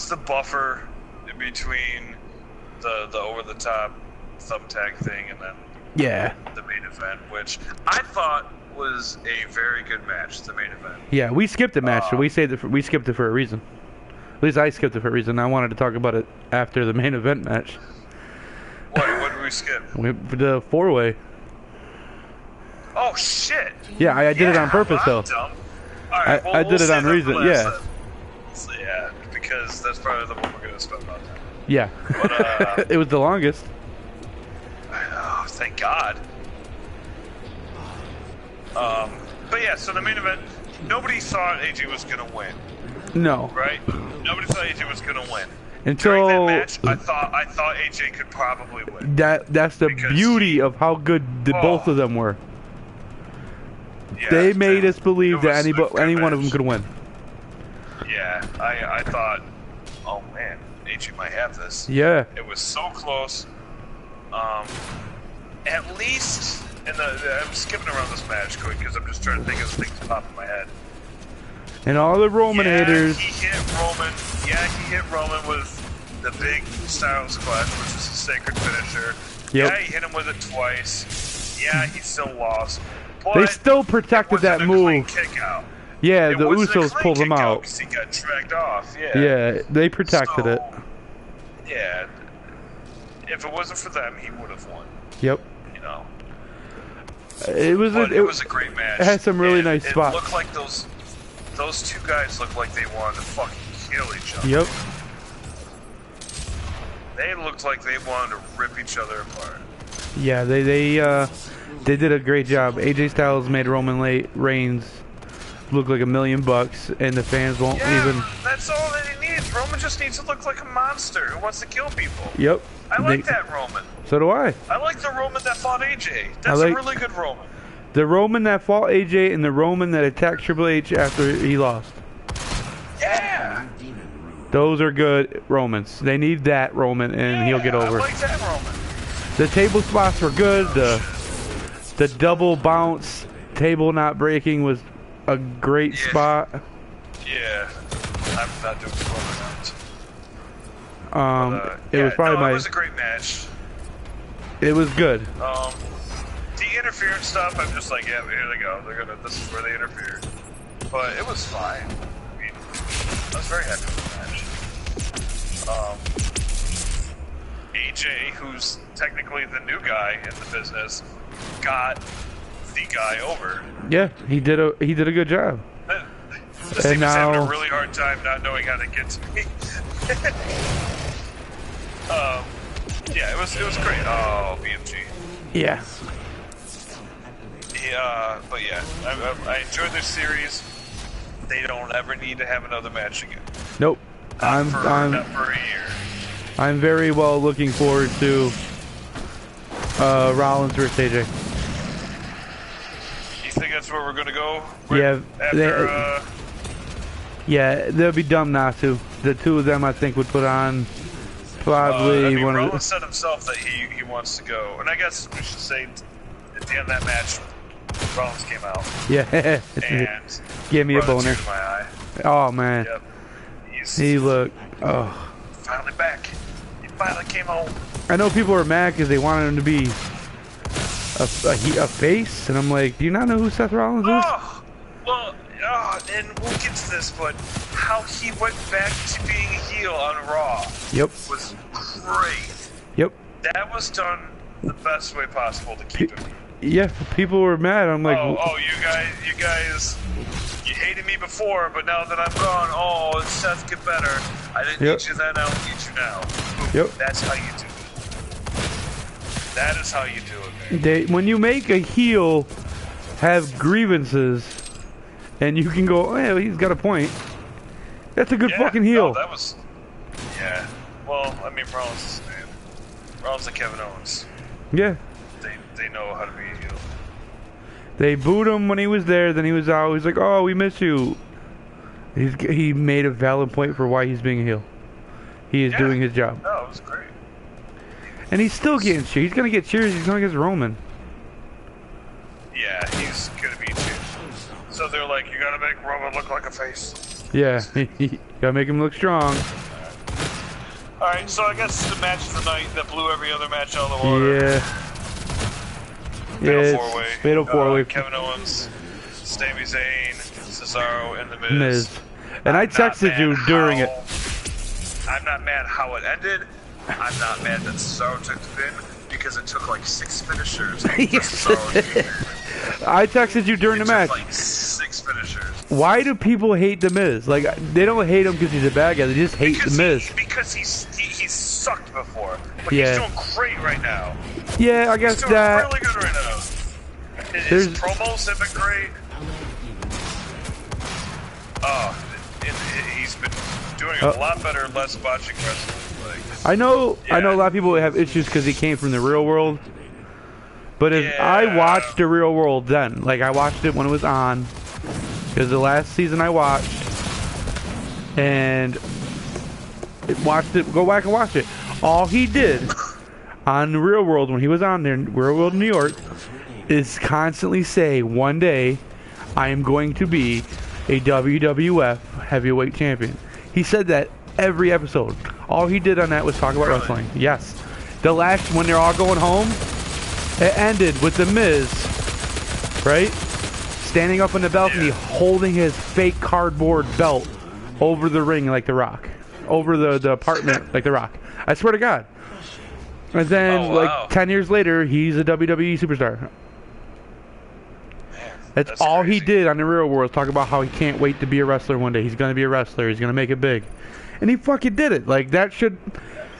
the buffer in between the over the top thumbtack thing and then the main event, which I thought was a very good match. The main event. Yeah, we skipped the match. So we skipped it for a reason. At least I skipped it for a reason. I wanted to talk about it after the main event match. What did we skip? The 4-way. Oh shit! Yeah, I did it on purpose though. Dumb. All right, I did it on reason. Yeah. Yeah, because that's probably the one we're gonna spend about time. Yeah. But, it was the longest. Oh, thank God. But yeah, so the main event, nobody thought AJ was gonna win. No. Right? Nobody thought AJ was gonna win. Until during that match, I thought AJ could probably win. That's the beauty of how good both of them were. Yeah, they made us believe that any one of them could win. Yeah, I thought, oh man, AJ might have this. Yeah. It was so close. At least, I'm skipping around this match quick because I'm just trying to think of things that pop in my head. And all the Roman haters. He hit Roman. Yeah, he hit Roman with the big Styles Clash, which is a sacred finisher. Yep. Yeah, he hit him with it twice. Yeah, he still lost. But they still protected that move. Kick out. Yeah, the Usos pulled him out. He got dragged off. Yeah. Yeah, they protected it. Yeah. If it wasn't for them, he would have won. Yep. You know. It was a great match. It had some really nice spots. It looked like those two guys looked like they wanted to fucking kill each other. Yep. They looked like they wanted to rip each other apart. Yeah, they did a great job. AJ Styles made Roman Reigns look like $1 million, and the fans won't even. That's all that he needs. Roman just needs to look like a monster who wants to kill people. Yep. I like that Roman. So do I. I like the Roman that fought AJ. That's a really good Roman. The Roman that fought AJ and the Roman that attacked Triple H after he lost. Yeah. Those are good Romans. They need that Roman, and he'll get over. I like that Roman. The table spots were good. The double bounce table not breaking was a great spot. Yeah. I'm not doing Roman out. It was probably it was a great match. It was good. The interference stuff, I'm just like, yeah, here they go. This is where they interfered. But it was fine. I mean, I was very happy with the match. AJ, who's technically the new guy in the business, got the guy over. Yeah, he did a good job. This team is having a really hard time not knowing how to get to me. Yeah, it was great. Oh, BMG. Yeah. Yeah, but yeah, I enjoyed this series. They don't ever need to have another match again. Nope. Not for a year. I'm very well looking forward to Rollins versus AJ. You think that's where we're gonna go? Yeah. After, yeah, they'll be dumb not to. The two of them, I think, would put on probably one of the. Rollins said himself that he wants to go, and I guess we should say at the end of that match, Rollins came out. Yeah. And gave me a boner. My eye. Oh man. Yep. He looked. Oh. Finally back. He finally came home. I know people are mad because they wanted him to be a face, and I'm like, do you not know who Seth Rollins is? Oh, well, and we'll get to this, but how he went back to being a heel on Raw. Yep. Was great. Yep. That was done the best way possible to keep him. Yeah, people were mad. I'm like, you guys, you hated me before, but now that I'm gone, oh, Seth, get better. I didn't need you then, I don't need you now. Yep. That's how you do it. That is how you do it, man. When you make a heel have grievances, and you can go, oh, he's got a point. That's a good fucking heel. No, that was, yeah. Well, I mean, Rollins is the man. Rollins and Kevin Owens. Yeah. They know how to be a heel. They booed him when he was there, then he was out. He's like, oh, we miss you. He made a valid point for why he's being a heel. He is doing his job. No, it was great. And he's still getting cheers. He's going to get cheers. He's going to get Roman. Yeah, he's going to be cheers. So they're like, you got to make Roman look like a face. Yeah, you got to make him look strong. Alright, so I guess the match of the night that blew every other match out of the water. Yeah. Fatal 4-way. Kevin Owens, Sami Zayn, Cesaro, and The Miz. And I texted you during it. I'm not mad how it ended. I'm not mad that Cesaro took the pin because it took like 6 finishers. I texted you during the match. Like 6 finishers. Why do people hate The Miz? Like, they don't hate him because he's a bad guy. They just hate The Miz. Because he's sucked before. But he's doing great right now. Yeah, I guess he's doing really good right now. His promos have been great. he's been doing a lot better, less botching wrestling. I know a lot of people have issues because he came from the real world. But I watched the real world then. Like, I watched it when it was on. It was the last season I watched. And go back and watch it. All he did on the real world when he was on there, Real World New York, is constantly say, one day I am going to be a WWF heavyweight champion. He said that every episode. All he did on that was talk about wrestling. Yes. The last, when they're all going home, it ended with The Miz, right? Standing up on the balcony, holding his fake cardboard belt over the ring like The Rock. Over the apartment like The Rock. I swear to God. And then, like, 10 years later, he's a WWE superstar. Man, that's all crazy. He did on the real world, talk about how he can't wait to be a wrestler one day. He's going to be a wrestler. He's going to make it big. And he fucking did it. Like, that should...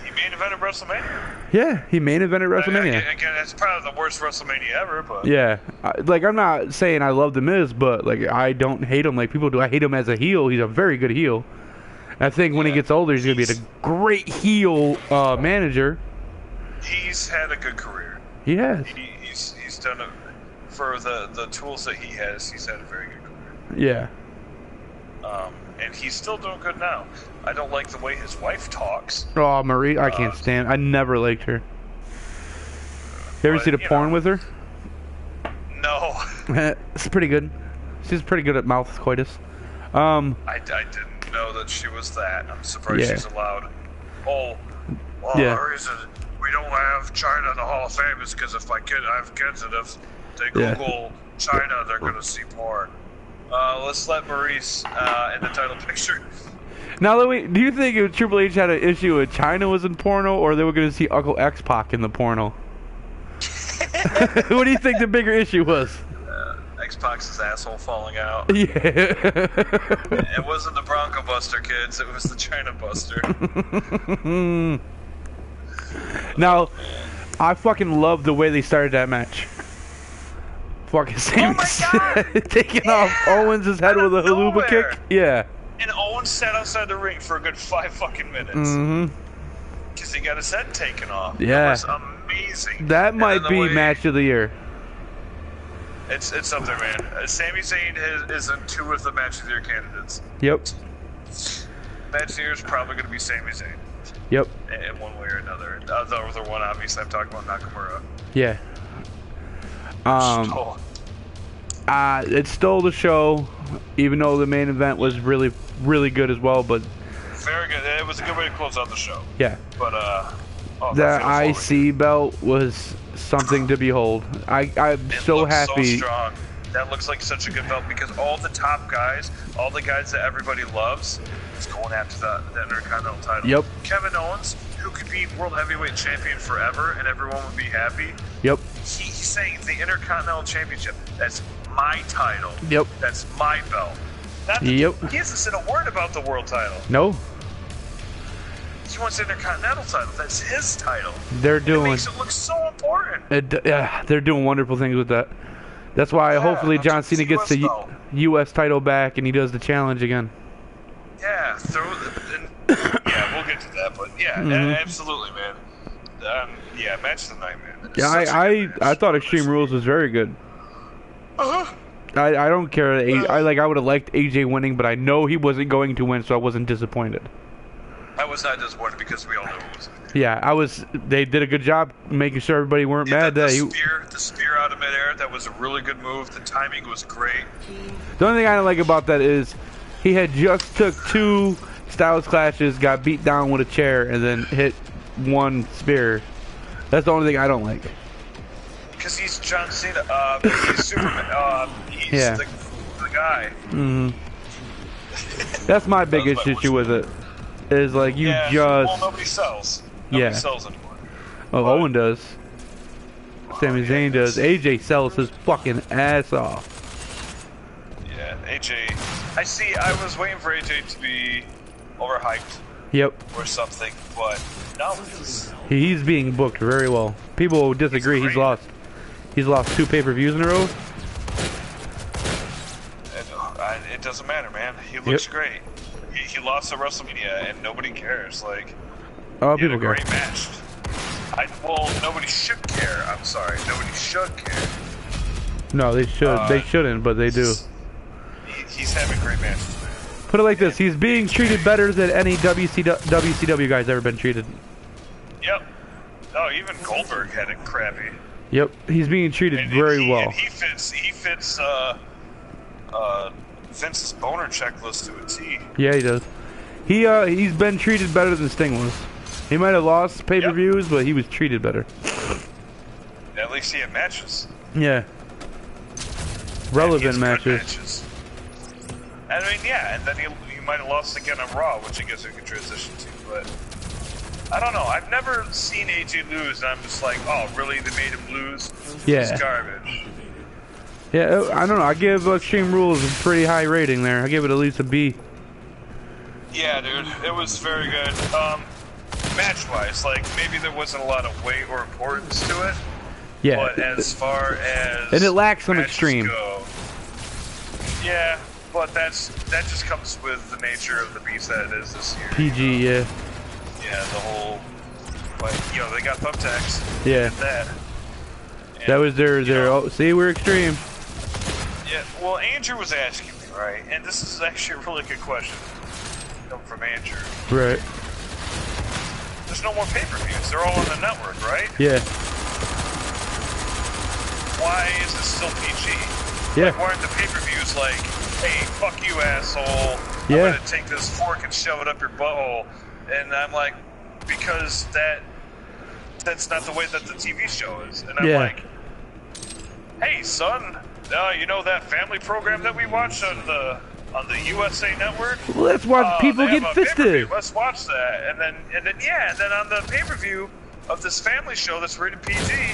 He main evented WrestleMania. Yeah, he main evented WrestleMania. Again, that's probably the worst WrestleMania ever, but... Yeah. Like, I'm not saying I love The Miz, but, like, I don't hate him like people do. I hate him as a heel. He's a very good heel. And I think when he gets older, he's going to be a great heel manager. He's had a good career. He has. He's done it for the tools that he has. He's had a very good Yeah. career. And he's still doing good now. I don't like the way his wife talks. Oh, Marie, I can't stand. I never liked her. You ever see the porn with her? No. It's pretty good. She's pretty good at mouth coitus. I didn't know that she was that. I'm surprised she's allowed. The reason we don't have China in the Hall of Fame is because if I have kids, and if they Google China, they're going to see porn. Let's let Maurice in the title picture. Now, do you think if Triple H had an issue with China was in porno, or they were going to see Uncle X-Pac in the porno? What do you think the bigger issue was? X-Pac's asshole falling out. Yeah. It wasn't the Bronco Buster, kids. It was the China Buster. Now, I fucking love the way they started that match. Fucking Sami taking off Owens' head with a haluva kick. Yeah. And Owens sat outside the ring for a good 5 fucking minutes. Mm-hmm. Because he got his head taken off. Yeah. It was amazing. That might be match of the year. It's up there, man. Sami Zayn is in 2 of the match of the year candidates. Yep. Match of the year is probably going to be Sami Zayn. Yep. In one way or another. The other one, obviously, I'm talking about Nakamura. Yeah. It stole the show, even though the main event was really, really good as well. But very good. It was a good way to close out the show. Yeah. But the IC belt was something to behold. I'm so happy. So strong. That looks like such a good belt because all the top guys, all the guys that everybody loves, is going after the Intercontinental title. Yep. Kevin Owens, who could be World Heavyweight Champion forever and everyone would be happy. Yep. He's saying the Intercontinental Championship, that's my title. Yep. That's my belt. He hasn't said a word about the world title. No. He wants the Intercontinental title. That's his title. They're doing. It makes it look so important. They're doing wonderful things with that. That's why hopefully John Cena gets the U.S. title back and he does the challenge again. Yeah, we'll get to that, but absolutely, man. Match of the night, man. I thought Extreme Rules was very good. I don't care. I would have liked AJ winning, but I know he wasn't going to win, so I wasn't disappointed. I was not disappointed because we all knew it was. Yeah, they did a good job making sure everybody weren't mad that the spear out of midair, that was a really good move. The timing was great. The only thing I don't like about that is he had just took 2 Styles clashes, got beat down with a chair, and then hit 1 spear. That's the only thing I don't like. Because he's John Cena. He's Superman. He's the guy. Mm-hmm. That's my biggest issue with it. Is like nobody sells. Nobody sells anymore. Oh, Owen does. Sami Zayn does. AJ sells his fucking ass off. Yeah, AJ. I was waiting for AJ to be overhyped. Yep. Or something, but no. He's being booked very well. People disagree. He's lost 2 pay-per-views in a row. it doesn't matter, man. He looks great. He lost at WrestleMania, and nobody cares. Like, oh, he had people a great care. match. Well, nobody should care. I'm sorry. Nobody should care. No, they should. They shouldn't, but they do. He's having great matches, man. Put it like this: he's being treated better than any WCW guy's ever been treated. Yep. No, even Goldberg had it crappy. Yep, he's being treated very well. And he fits Vince's boner checklist to a T. Yeah, he does. He's been treated better than Sting was. He might have lost pay-per-views, but he was treated better. At least he had matches. Yeah. Relevant matches. I mean, yeah, and then he might have lost again on Raw, which I guess we could transition to, but I don't know. I've never seen AJ lose, and I'm just like, oh, really? They made him lose? Yeah. It's garbage. Yeah, I don't know. I give Extreme Rules a pretty high rating there. I give it at least a B. Yeah, dude, it was very good. Match-wise, like, maybe there wasn't a lot of weight or importance to it. Yeah. But as far as and it lacks some extreme. Go, yeah, but that just comes with the nature of the beast that it is this year. PG, yeah. Yeah, the whole, like, they got thumbtacks. Yeah. That. And, That was their oh, see, we're extreme. Yeah, well, Andrew was asking me, right? And this is actually a really good question. Come from Andrew. Right. There's no more pay-per-views. They're all on the network, right? Yeah. Why is it still PG? Yeah. Like, why aren't the pay-per-views like, hey, fuck you, asshole. Yeah. I'm gonna take this fork and shove it up your butthole. And I'm like, because that's not the way that the TV show is. And I'm like, hey, son, you know that family program that we watch on the USA Network? Well, let's watch people get fisted. Let's watch that. And then on the pay-per-view of this family show that's rated PG,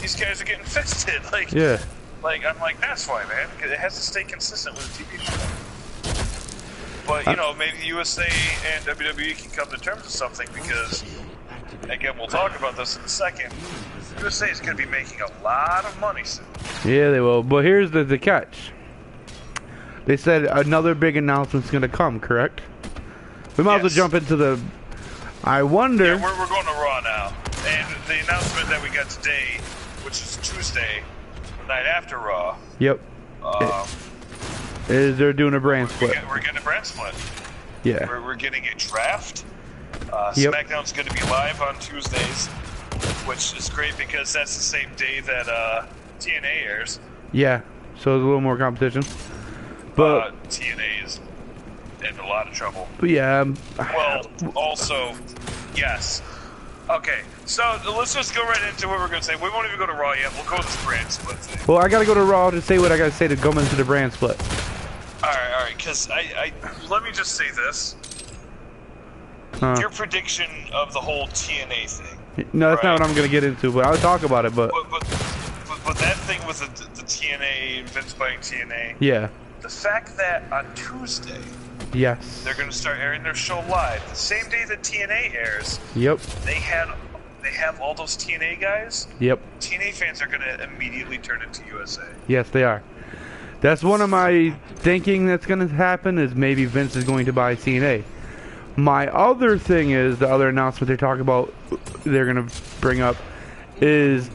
these guys are getting fisted. Like, yeah. Like, I'm like, that's why, man. It has to stay consistent with the TV show. But, maybe USA and WWE can come to terms with something because, again, we'll talk about this in a second. USA is going to be making a lot of money soon. Yeah, they will. But here's the catch. They said another big announcement's going to come, correct? We might as well jump into the... I wonder... Yeah, we're going to Raw now. And the announcement that we got today, which is Tuesday, the night after Raw. Yep. Is they're doing a brand split. We're getting a brand split. Yeah. We're getting a draft. SmackDown's going to be live on Tuesdays, which is great because that's the same day that TNA airs. Yeah, so there's a little more competition. But TNA is in a lot of trouble. But yeah. Well, also, yes. Okay, so let's just go right into what we're going to say. We won't even go to Raw yet. We'll go to this brand split thing. Well, I got to go to Raw to say what I got to say to go into the brand split. All right, because let me just say this. Your prediction of the whole TNA thing. No, that's not what I'm going to get into, but I'll talk about it, but that thing with the TNA, Vince buying TNA. Yeah. The fact that on Tuesday, yes, they're going to start airing their show live the same day that TNA airs. Yep. They have all those TNA guys. Yep. TNA fans are going to immediately turn into USA. Yes, they are. That's one of my thinking that's going to happen is maybe Vince is going to buy TNA. My other thing is the other announcement they're talking about, they're going to bring up is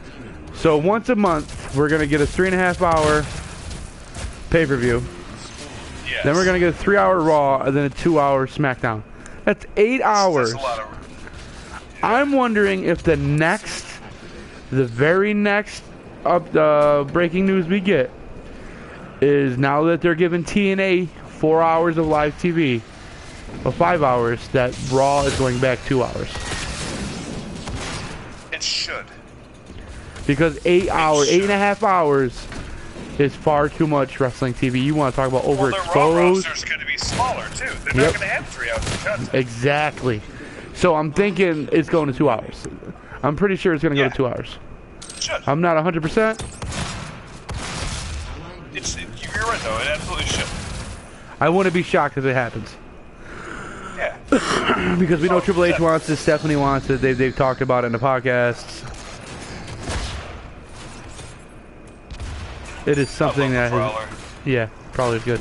so once a month we're going to get a 3.5-hour pay-per-view. Yes. Then we're going to get a 3-hour Raw and then a 2-hour SmackDown. That's 8 hours. That's a lot of, I'm wondering if the very next breaking news we get is now that they're giving TNA 4 hours of live TV, or 5 hours, that Raw is going back 2 hours. It should. Because 8.5 hours is far too much wrestling TV. You want to talk about overexposed? Well, their Raw roster's going to be smaller too. They're not going to have 3 hours of content. Exactly. So I'm thinking it's going to 2 hours. I'm pretty sure it's going to go to 2 hours. Should. I'm not 100%. You're right though. It absolutely should. I wouldn't be shocked if it happens. Yeah. Because we know Triple H wants it, Stephanie wants it. They've talked about it in the podcasts. It is something that... Prowler. Yeah, probably is good.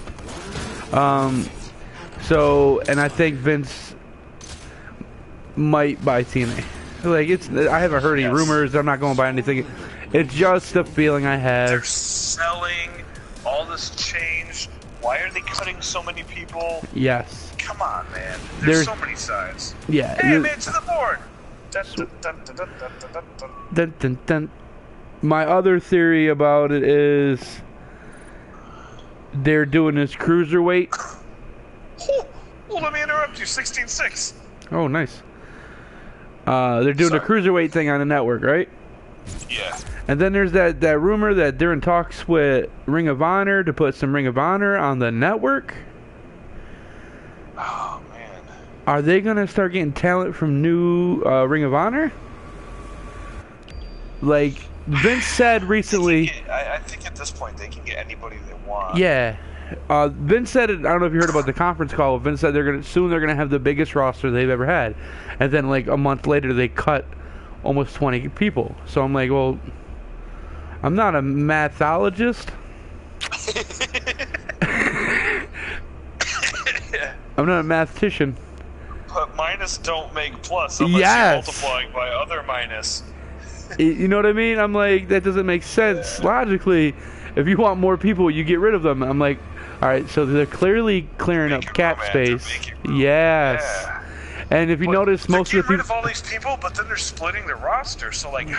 So, and I think Vince might buy TNA. Like, I haven't heard any rumors. I'm not going to buy anything. It's just a feeling I have. They're selling all this change. Why are they cutting so many people? Yes. Come on, man. There's so many sides. Yeah. Hey, man, to the board. Dun, dun, dun, dun, dun, dun, dun. Dun, dun, dun. My other theory about it is they're doing this cruiserweight. Oh, let me interrupt you. 16-6. Oh, nice. They're doing a cruiserweight thing on the network, right? Yeah. And then there's that rumor that they're in talks with Ring of Honor to put some Ring of Honor on the network. Oh, man. Are they going to start getting talent from new Ring of Honor? Like, Vince said recently... I think at this point they can get anybody they want. Yeah. Vince said it, I don't know if you heard about the conference call. Vince said they're gonna have the biggest roster they've ever had. And then like a month later they cut almost 20 people. So I'm like, well, I'm not a mathologist. I'm not a mathematician. But minus don't make plus unless you're multiplying by other minus. You know what I mean? I'm like, that doesn't make sense. Logically, if you want more people, you get rid of them. I'm like, alright, so they're clearly clearing up cap space. Yes. Yeah. And if you notice, most of the people... rid of all these people, but then they're splitting the roster, so like...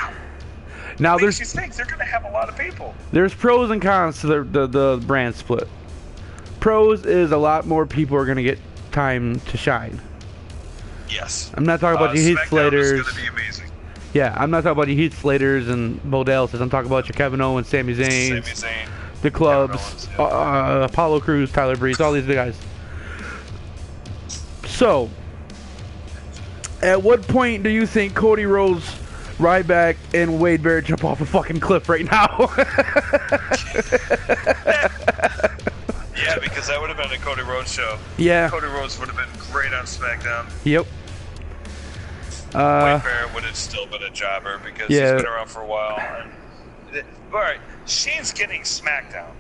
Now makes you think they're going to have a lot of people. There's pros and cons to the brand split. Pros is a lot more people are going to get time to shine. Yes. I'm not talking about your Heath Slaters. Is going to be amazing. Yeah, I'm not talking about your Heath Slaters and Bo Dallas. I'm talking about your Kevin Owens, Sami Zayn, the clubs, Apollo Crews, Tyler Breeze, all these big guys. So, at what point do you think Cody Rhodes, Ryback, and Wade Barrett jump off a fucking cliff right now? Yeah, because that would have been a Cody Rhodes show. Yeah. Cody Rhodes would have been great on SmackDown. Yep. Wade Barrett would have still been a jobber because he's been around for a while. Alright, Shane's getting SmackDown.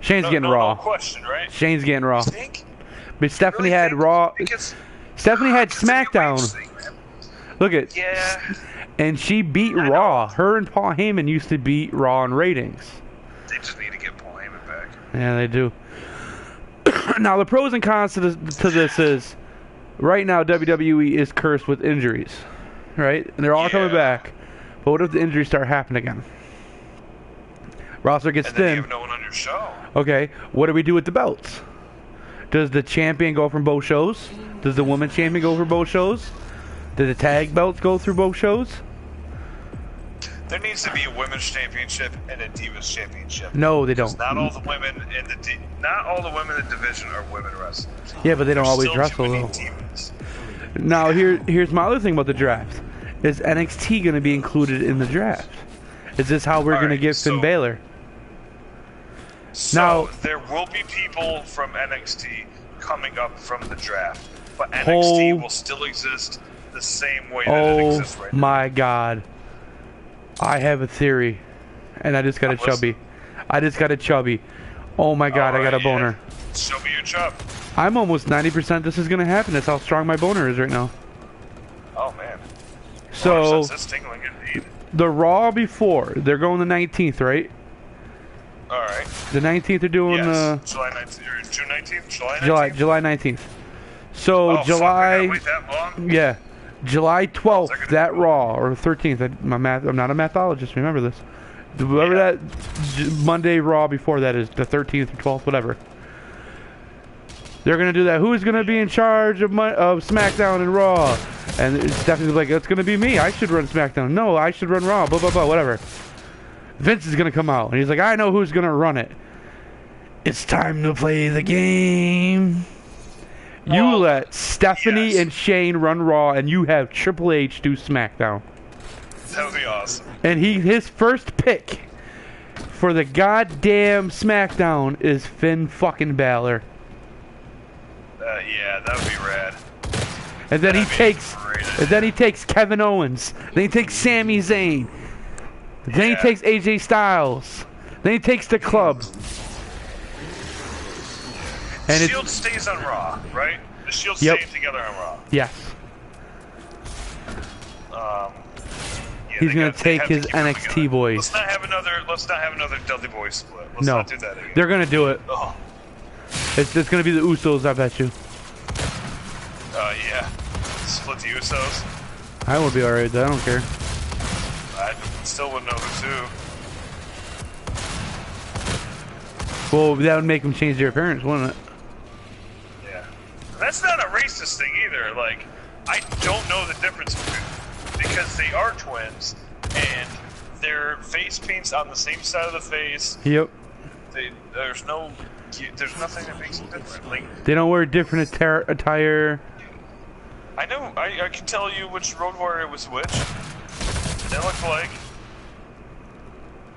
Shane's getting Raw. No question, right? Shane's getting Raw. You think? But Stephanie had Raw. Stephanie had SmackDown. Look at. Yeah. And she beat Raw. Her and Paul Heyman used to beat Raw in ratings. They just need to get Paul Heyman back. Yeah, they do. Now, the pros and cons to this is, right now, WWE is cursed with injuries. Right? And they're all coming back. But what if the injuries start happening again? Roster gets thin. You have no one on your show. Okay, what do we do with the belts? Does the champion go from both shows? Does the women's champion go for both shows? Do the tag belts go through both shows? There needs to be a women's championship and a divas championship. No, they don't. Not all the women in the division are women wrestlers. Yeah, but they don't always wrestle though. Now here's my other thing about the draft. Is NXT going to be included in the draft? Is this how we're going to get Finn Balor? So now there will be people from NXT coming up from the draft, but NXT will still exist the same way that it exists right now. Oh my God! I have a theory, and I just got a chubby. Oh my God! I got a boner. Show me your chub. I'm almost 90% this is gonna happen. That's how strong my boner is right now. Oh man. So that's tingling indeed. The Raw before they're going the 19th, right? All right. The 19th they're doing July 19th or June 19th, July 19th. So July. Wait that long? Yeah. July 12th, that Raw, or 13th. I'm not a mathologist. Remember this. Whatever that Monday Raw before that is, the 13th or 12th, whatever. They're gonna do that. Who's gonna be in charge of SmackDown and Raw? And Stephanie's like, it's gonna be me. I should run SmackDown. No, I should run Raw. Blah blah blah. Whatever. Vince is gonna come out, and he's like, I know who's gonna run it. It's time to play the game. You let Stephanie and Shane run Raw, and you have Triple H do SmackDown. That would be awesome. And his first pick for the goddamn SmackDown is Finn fucking Balor. Yeah, that would be rad. And then he takes Kevin Owens. Then he takes Sami Zayn. Then he takes AJ Styles. Then he takes the club. And Shield stays on Raw, right? The Shield Yep. staying together on Raw. Yes. Yeah, He's gonna they take have to his keep them NXT together. boys. Let's not have another Dudley Boys split. Let's No, not do that again. they're gonna do it. Oh. It's gonna be the Usos, I bet you. Yeah. Split the Usos. I would be alright with that. I don't care. I still wouldn't know who's who. Well, that would make them change their appearance, wouldn't it? Yeah. That's not a racist thing either. Like, I don't know the difference between because they are twins and their face paint's on the same side of the face. Yep. There's nothing that makes them different. Like, They don't wear different attire. I know. I can tell you which Road Warrior was which. They look like.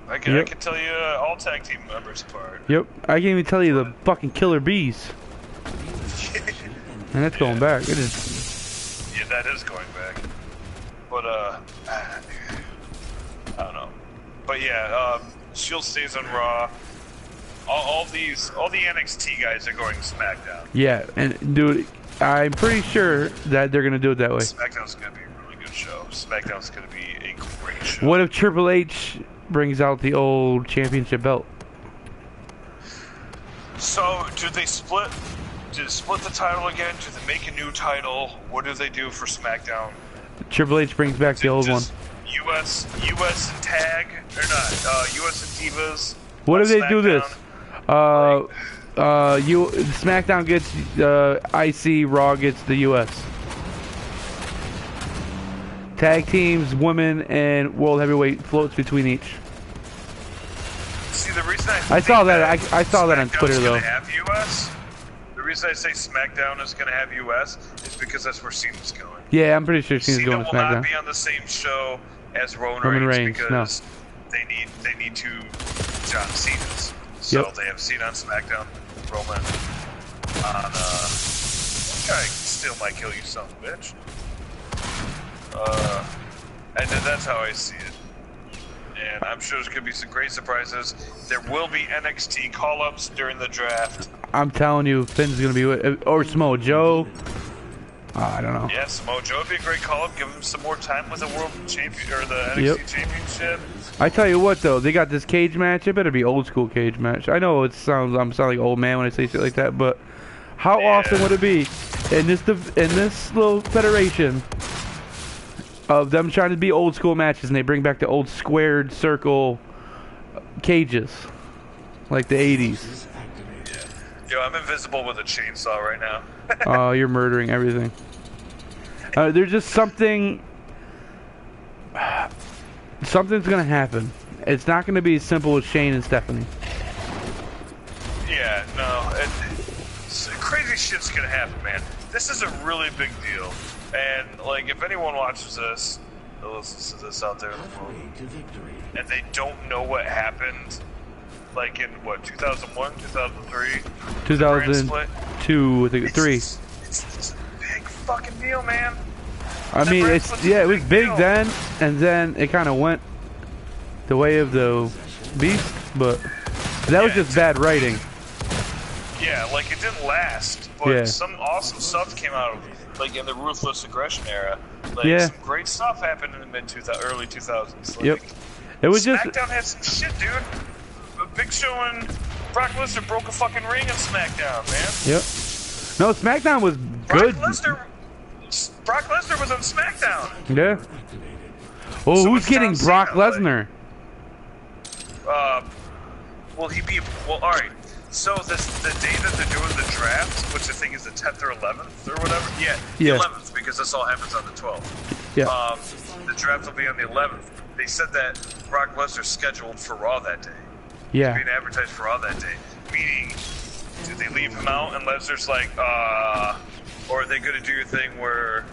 I can tell you all tag team members apart. Yep. I can't even tell you the fucking Killer Bees. And that's going back. It is. Yeah, that is going back. But I don't know. But yeah, Shield stays on Raw. All the NXT guys are going to SmackDown. Yeah, and dude, I'm pretty sure that they're gonna do it that way. SmackDown's gonna be a really good show. SmackDown's gonna be a great show. What if Triple H brings out the old championship belt? So, do they split? Do they split the title again? Do they make a new title? What do they do for SmackDown? Triple H brings back the old one. US and tag or not? US and Divas. What if they do this? SmackDown gets IC, Raw gets the US. Tag teams, women, and World Heavyweight floats between each. See, the reason I saw that. I saw that on Twitter though. Have US. The reason I say SmackDown is going to have US is because that's where Cena's going. Yeah, I'm pretty sure Cena's going to Cena will not SmackDown. be on the same show as Roman Reigns because they need two John Cena's. So they have Cena on SmackDown, Roman on I still might kill you, son of a bitch. And then that's how I see it. And I'm sure there's gonna be some great surprises. There will be NXT call-ups during the draft. I'm telling you, Finn's gonna be with, or Samoa Joe. I don't know. Yeah, Samoa Joe would be a great call-up. Give him some more time with the World Champion or the NXT Championship. I tell you what, though, they got this cage match. It better be old school cage match. I know I'm sounding like old man when I say shit like that, but how awesome would it be in this little federation of them trying to be old school matches, and they bring back the old squared circle cages like the 80s. Yo, I'm invisible with a chainsaw right now. Oh, you're murdering everything. There's just something's gonna happen. It's not gonna be as simple as Shane and Stephanie. Yeah, no, crazy shit's gonna happen, man. This is a really big deal, and like, if anyone watches this, or listens to this out there in the world, and they don't know what happened, like in what 2001, 2003, 2002, I think 3. It's a big fucking deal, man. I mean, it was big then, and then it kind of went the way of the beast, but that was just bad writing. Yeah, like it didn't last, but some awesome stuff came out of like in the Ruthless Aggression era. Like some great stuff happened in the early 2000s. Like, it was just SmackDown had some shit, dude. Big Show and Brock Lesnar broke a fucking ring on SmackDown, man. Yep. No, SmackDown was good. Brock Lesnar was on SmackDown. Yeah. Oh, so who's getting Brock Lesnar? Will he be? Well, all right. So the day that they're doing the draft, which I think is the 10th or 11th or whatever. Yeah, the 11th, because this all happens on the 12th. Yeah. The draft will be on the 11th. They said that Brock Lesnar's scheduled for Raw that day. Yeah. Being advertised for Raw that day. Meaning, do they leave him out and Lesnar's like, or are they going to do a thing where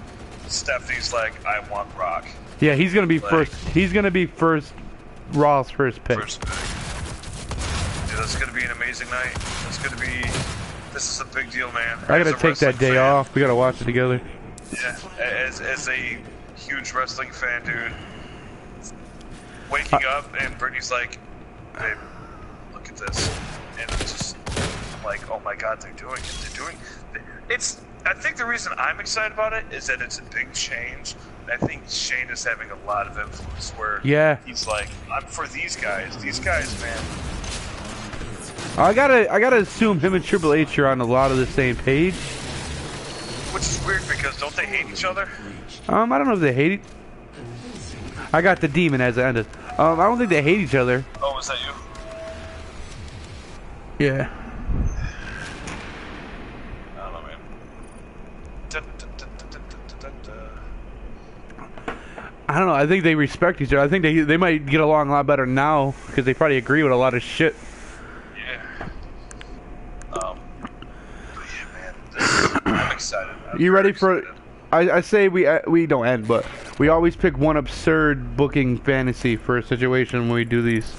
Stephanie's like, I want Brock? Yeah, he's going to be first. He's going to be Raw's first pick. Dude, that's going to be an amazing night. This is a big deal, man. I got to take that day off. We got to watch it together. Yeah, as a huge wrestling fan, dude. Waking up and Brittany's like, babe, look at this. And it's just, I'm like, oh my god, they're doing it. They're doing it's. I think the reason I'm excited about it is that it's a big change. I think Shane is having a lot of influence where he's like, I'm for these guys. These guys, man. I gotta assume him and Triple H are on a lot of the same page. Which is weird because don't they hate each other? I don't know if they hate it. I got the demon as it ended. I don't think they hate each other. Oh, was that you? Yeah. I don't know, man. I don't know. I think they respect each other. I think they might get along a lot better now because they probably agree with a lot of shit. Yeah. But yeah, man. I'm excited. You ready for? I say we don't end, but we always pick one absurd booking fantasy for a situation when we do these.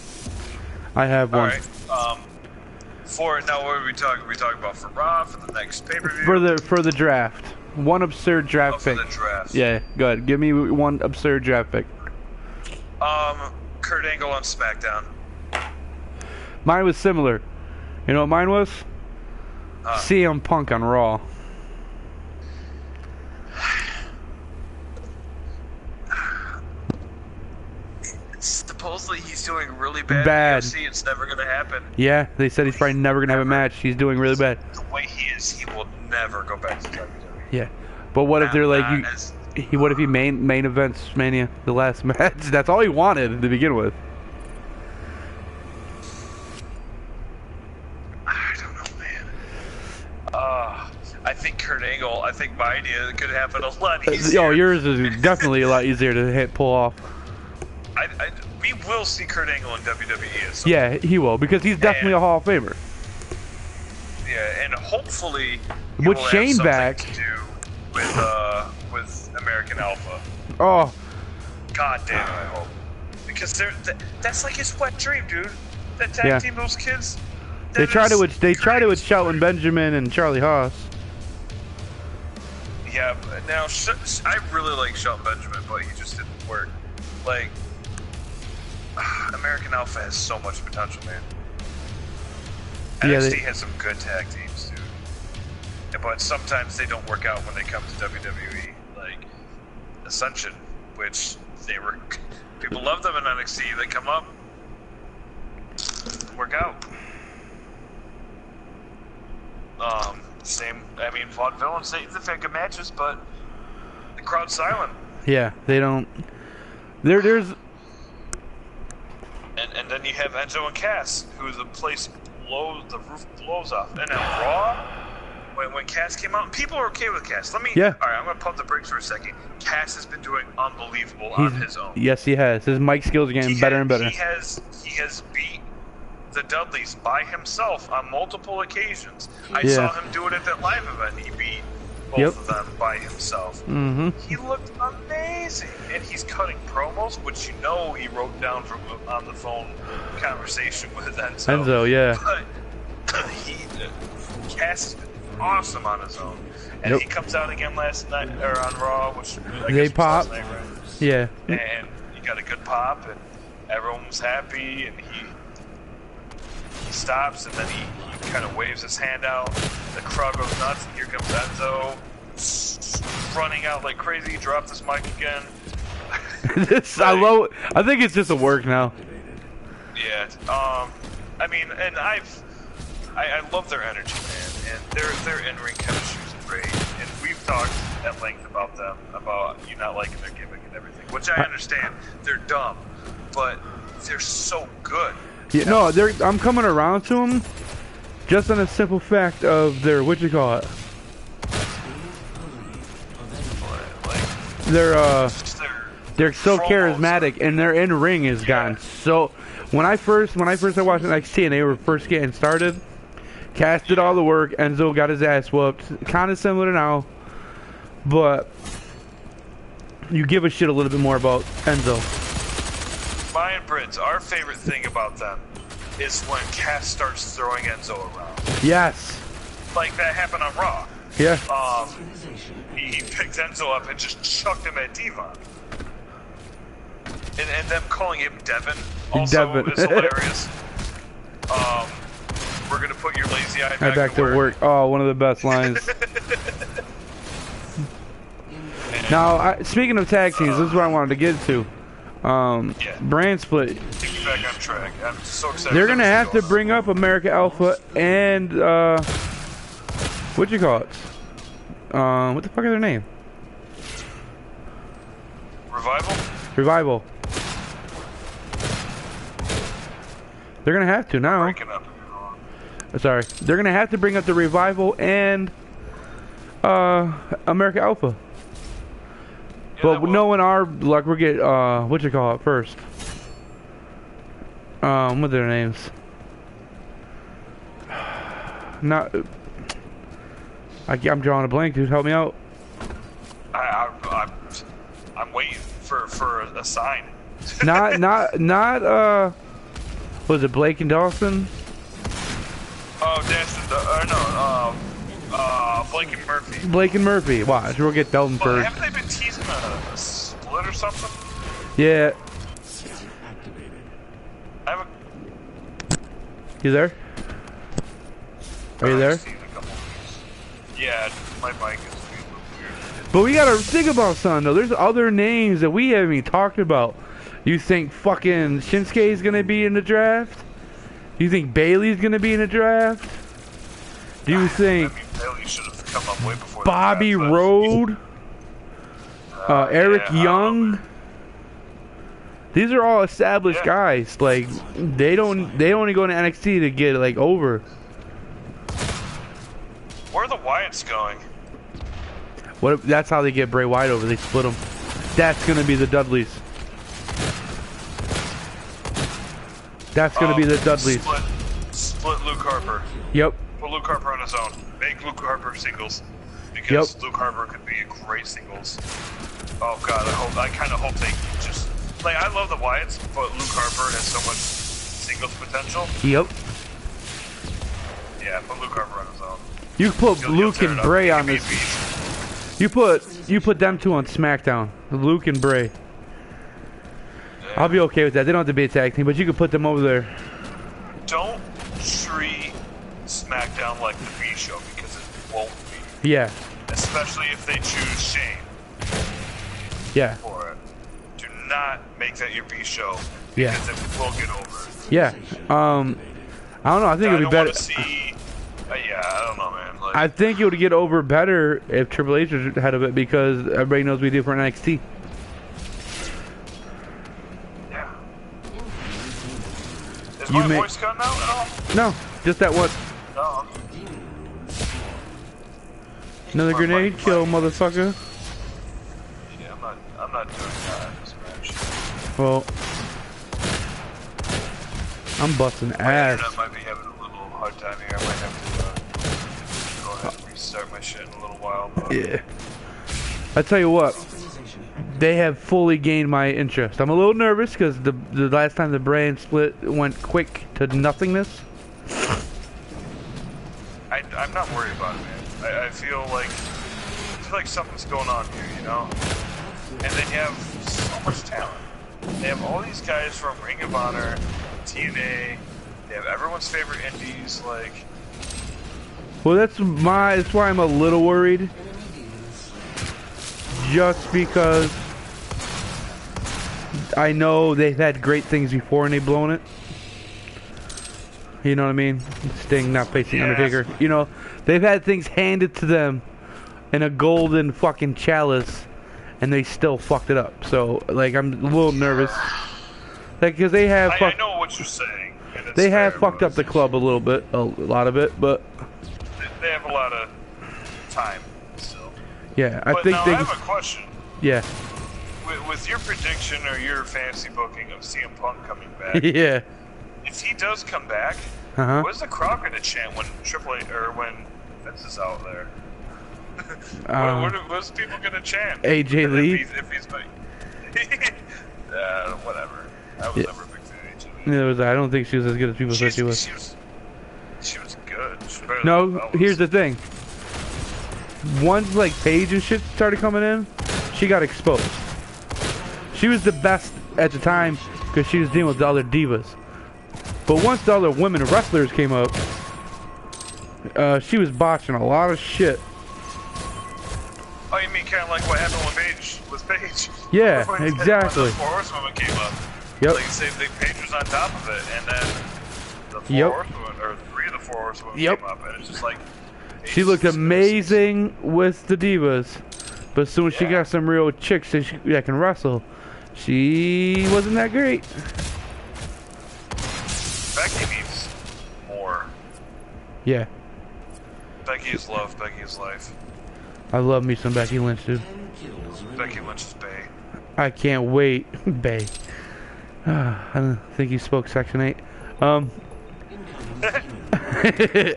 I have one. All right. For now, what are we talking? Are we talking about for Raw for the next pay-per-view? For the draft. One absurd draft pick. For the draft. Yeah, go ahead. Give me one absurd draft pick. Kurt Angle on SmackDown. Mine was similar. You know what mine was? CM Punk on Raw. Supposedly he's doing really bad. In UFC. It's never gonna happen. Yeah, they said he's probably never gonna have a match. He's doing really bad. The way he is, he will never go back to WWE. Yeah, but what if they're like what if he main events Mania, the last match? That's all he wanted to begin with. I don't know, man. I think Kurt Angle. I think my idea could happen a lot easier. Oh, yours is definitely a lot easier to pull off. We will see Kurt Angle in WWE. Yeah, he will because he's definitely a Hall of Famer. Yeah, and hopefully with Shane back to do with American Alpha. Oh, god damn it, I hope, because that's like his wet dream, dude. That tag team, those kids. They tried it with Shelton Benjamin and Charlie Haas. Yeah, now I really like Shelton Benjamin, but he just didn't work. Like, American Alpha has so much potential, man. NXT has some good tag teams, dude. Yeah, but sometimes they don't work out when they come to WWE. Like Ascension, which people love them in NXT. They come up, work out. Same. I mean, Vaudevillains, they've had good matches, but the crowd's silent. Yeah, they don't. There's. And then you have Enzo and Cass, who the roof blows off. And then Raw, when Cass came out, people are okay with Cass. All right, I'm gonna pump the brakes for a second. Cass has been doing unbelievable on his own. Yes, he has. His mic skills are getting better and better. He has beat the Dudleys by himself on multiple occasions. I saw him do it at that live event. He beat both of them by himself. Mm-hmm. He looked amazing, and he's cutting promos, which he wrote down from on the phone conversation with Enzo. Yeah. But Cass has been awesome on his own, and he comes out again last night or on Raw, which I guess was last night, right? Yeah. And he got a good pop, and everyone was happy, and he stops, and then he kind of waves his hand out. The crowd goes nuts, and here comes Enzo running out like crazy. He dropped his mic again. I think it's just a work now. Yeah. I mean, and I love their energy, man, and their in-ring chemistry is great. And we've talked at length about them, about you not liking their gimmick and everything, which I understand. They're dumb, but they're so good. Yeah, no, I'm coming around to them just on a simple fact of their they're so charismatic, and their in ring has gotten so. When I first started watching NXT and they were first getting started, Cass did all the work. Enzo got his ass whooped, kind of similar to now, but you give a shit a little bit more about Enzo. My and Britt's, our favorite thing about them is when Cass starts throwing Enzo around. Yes. Like that happened on Raw. Yeah. He picked Enzo up and just chucked him at Devon. And them calling him Devin also is hilarious. we're gonna put your lazy eye back to work. Oh, one of the best lines. Now, speaking of tag teams, this is what I wanted to get to. Brand split. Take me back on track. I'm so excited. They're gonna have to bring up America Alpha and what you call it? What the fuck is their name? Revival. They're gonna have to now. Breaking up. Sorry, they're gonna have to bring up the Revival and America Alpha. Yeah, but knowing our luck, we'll get what you call it first. What are their names? Not. I'm drawing a blank, dude. Help me out. I'm waiting for a sign. not. Was it Blake and Dawson? Oh, Blake and Murphy. Blake and Murphy. Watch, we'll get them first. Haven't they been teasing a split or something? Yeah. You there? Are you there? Yeah, my mic is being a little weird. But we gotta think about something though. There's other names that we haven't even talked about. You think fucking Shinsuke is gonna be in the draft? Do you think Bailey's gonna be in the draft? Do you think Bailey should have come up way before Bobby Roode? Eric Young? These are all established guys. Like they only go to NXT to get like over. Where are the Wyatts going? What? That's how they get Bray Wyatt over. They split them. That's gonna be the Dudleys. That's gonna be the Dudleys. Split Luke Harper. Yep. Put Luke Harper on his own. Make Luke Harper singles. Because Luke Harper could be a great singles. Oh god, I kind of hope they just... Like, I love the Wyatts, but Luke Harper has so much singles potential. Yep. Yeah, put Luke Harper on his own. You put Luke and Bray on this. You put them two on SmackDown. Luke and Bray. Yeah. I'll be okay with that. They don't have to be a tag team, but you could put them over there. Don't treat SmackDown like the B show because it won't be. Yeah. Especially if they choose Shane. Yeah. For it. Do not make that your B show. Yeah. Because it will get over. Yeah. I don't know. I think it'd be better. Yeah, I don't know, man. Like, I think it would get over better if Triple H was ahead of it because everybody knows we do for NXT. Yeah. Is my voice gone now at all? No, just that one. No. Another grenade kill, motherfucker. Yeah, I'm not doing that in this match. Well, I'm busting ass. My internet might be having a little hard time here. I might have to go ahead and restart my shit in a little while. But... Yeah. I tell you what, they have fully gained my interest. I'm a little nervous because the last time the brand split went quick to nothingness. I'm not worried about it, man. I feel like something's going on here, you know? And they have so much talent. They have all these guys from Ring of Honor, TNA. They have everyone's favorite indies, like. Well, that's why I'm a little worried. Just because I know they've had great things before and they've blown it. You know what I mean? Sting not facing Undertaker. You know, they've had things handed to them in a golden fucking chalice, and they still fucked it up. So, like, I'm a little nervous. Like, because they have... I know what you're saying. They have fucked up the club a little bit, a lot of it, but... They have a lot of time still. Yeah, I think now they... I have a question. Yeah. With your prediction or your fantasy booking of CM Punk coming back... Yeah. If he does come back, what is the crowd going to chant when when Vince is out there? What's people going to chant? AJ Lee? If he's whatever. I was never a big fan of AJ Lee. I don't think she was as good as people said she was. She was good. No, here's the thing. Once like Paige and shit started coming in, she got exposed. She was the best at the time because she was dealing with the other divas. But once the other women wrestlers came up, She was botching a lot of shit. Oh, you mean kind of like what happened with Paige? Yeah, when exactly. the Four Horsewomen came up. Yep. Like, say the Paige was on top of it, and then the Four Horsewomen, or 3 of the Four Horsewomen came up, and it's just like... She looked amazing with the divas, but as soon as she got some real chicks that can wrestle, she wasn't that great. Becky needs more. Yeah. Becky is love, Becky is life. I love me some Becky Lynch, dude. Becky Lynch is bae. I can't wait. Bae. I don't think you spoke Section 8.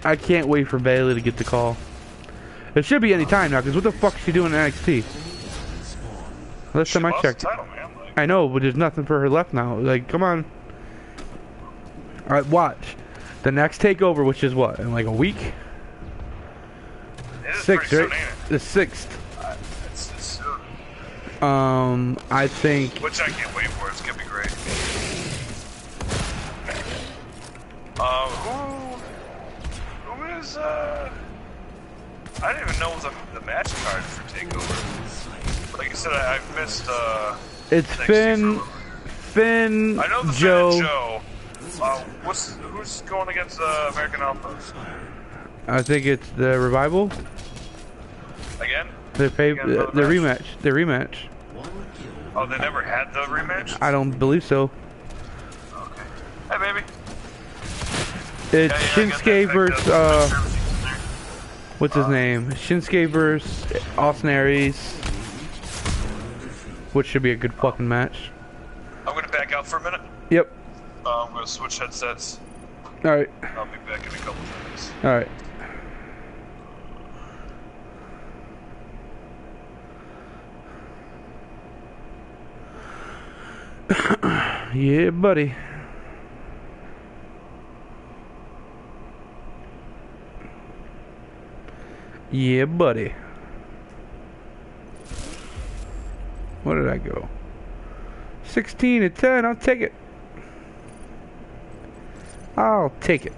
I can't wait for Bailey to get the call. It should be any time now, because what the fuck is she doing in NXT? Last time I checked. Title, man. Like, I know, but there's nothing for her left now. Like, come on. Alright, watch. The next takeover, which is what, in like a week? 6th, right? The 6th. It's soon. I think... Which I can't wait for. It's gonna be great. Who is, I didn't even know the match card for TakeOver. Like I said, I've missed, it's Finn, I know the Joe. Finn and Joe. Who's going against, American Alpha? I think it's the Revival. Again? The rematch. The rematch. Oh, they never had the rematch? I don't believe so. Okay. Hey, baby. It's Shinsuke versus, what's his name? Shinsuke versus Austin Aries. Which should be a good fucking match. I'm gonna back out for a minute. Yep. I'm gonna switch headsets. Alright. I'll be back in a couple minutes. Alright. Yeah, buddy. Yeah, buddy. What did I go? 16 to 10, I'll take it. I'll take it.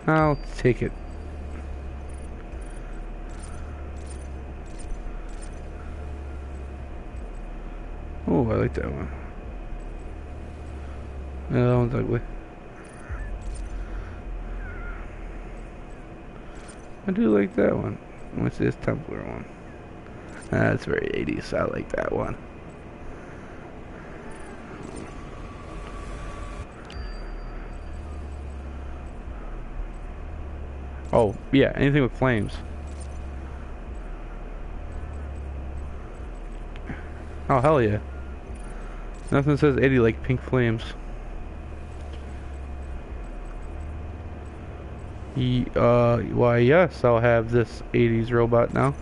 I'll take it. Oh, I like that one. Yeah, that one's ugly. I do like that one. What's this Templar one? That's very 80s. I like that one. Oh, yeah, anything with flames. Oh, hell yeah. Nothing says 80 like pink flames. Why yes, I'll have this 80s robot now.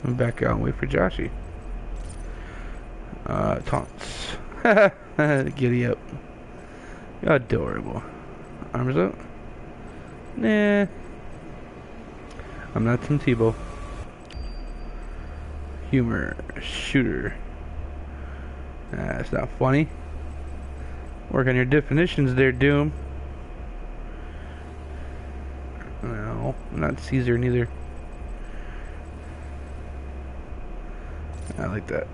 I'm back out and wait for Joshy. Taunts. Giddy up. Adorable. Arms up. Nah. I'm not Tim Tebow. Humor. Shooter. That's not funny. Work on your definitions there, Doom. No, not Caesar neither. I like that.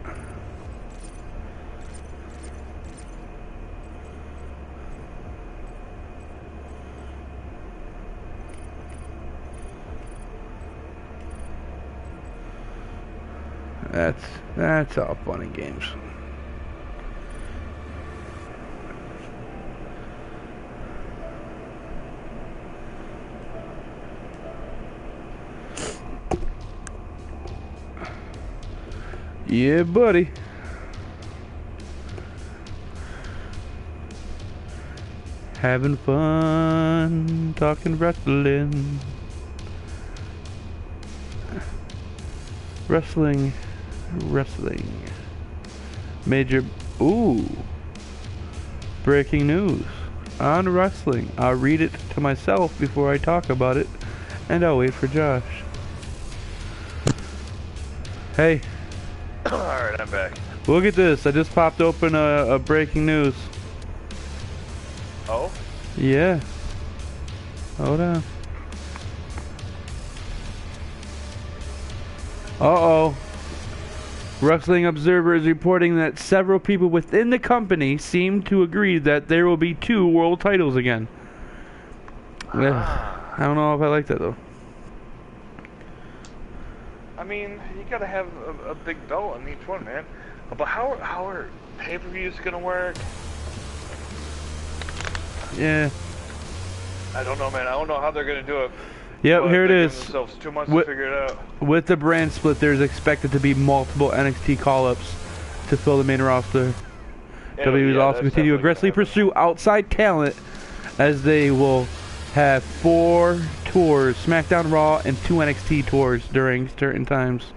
That's all fun and games. Yeah, buddy. Having fun talking wrestling. Wrestling. Major. Ooh. Breaking news on wrestling. I'll read it to myself before I talk about it, and I'll wait for Josh. Hey. Alright, I'm back. Look at this. I just popped open a breaking news. Oh? Yeah. Hold on. Uh-oh. Wrestling Observer is reporting that several people within the company seem to agree that there will be 2 world titles again. I don't know if I like that, though. I mean, you gotta have a big belt on each one, man. But how are pay-per-views gonna work? Yeah. I don't know, man. I don't know how they're gonna do it. Yep, here it is. Themselves 2 months to figure it out. With the brand split, there's expected to be multiple NXT call-ups to fill the main roster. WWE will also continue to aggressively pursue outside talent, as they will have 4 tours, SmackDown, Raw, and 2 NXT tours during certain times.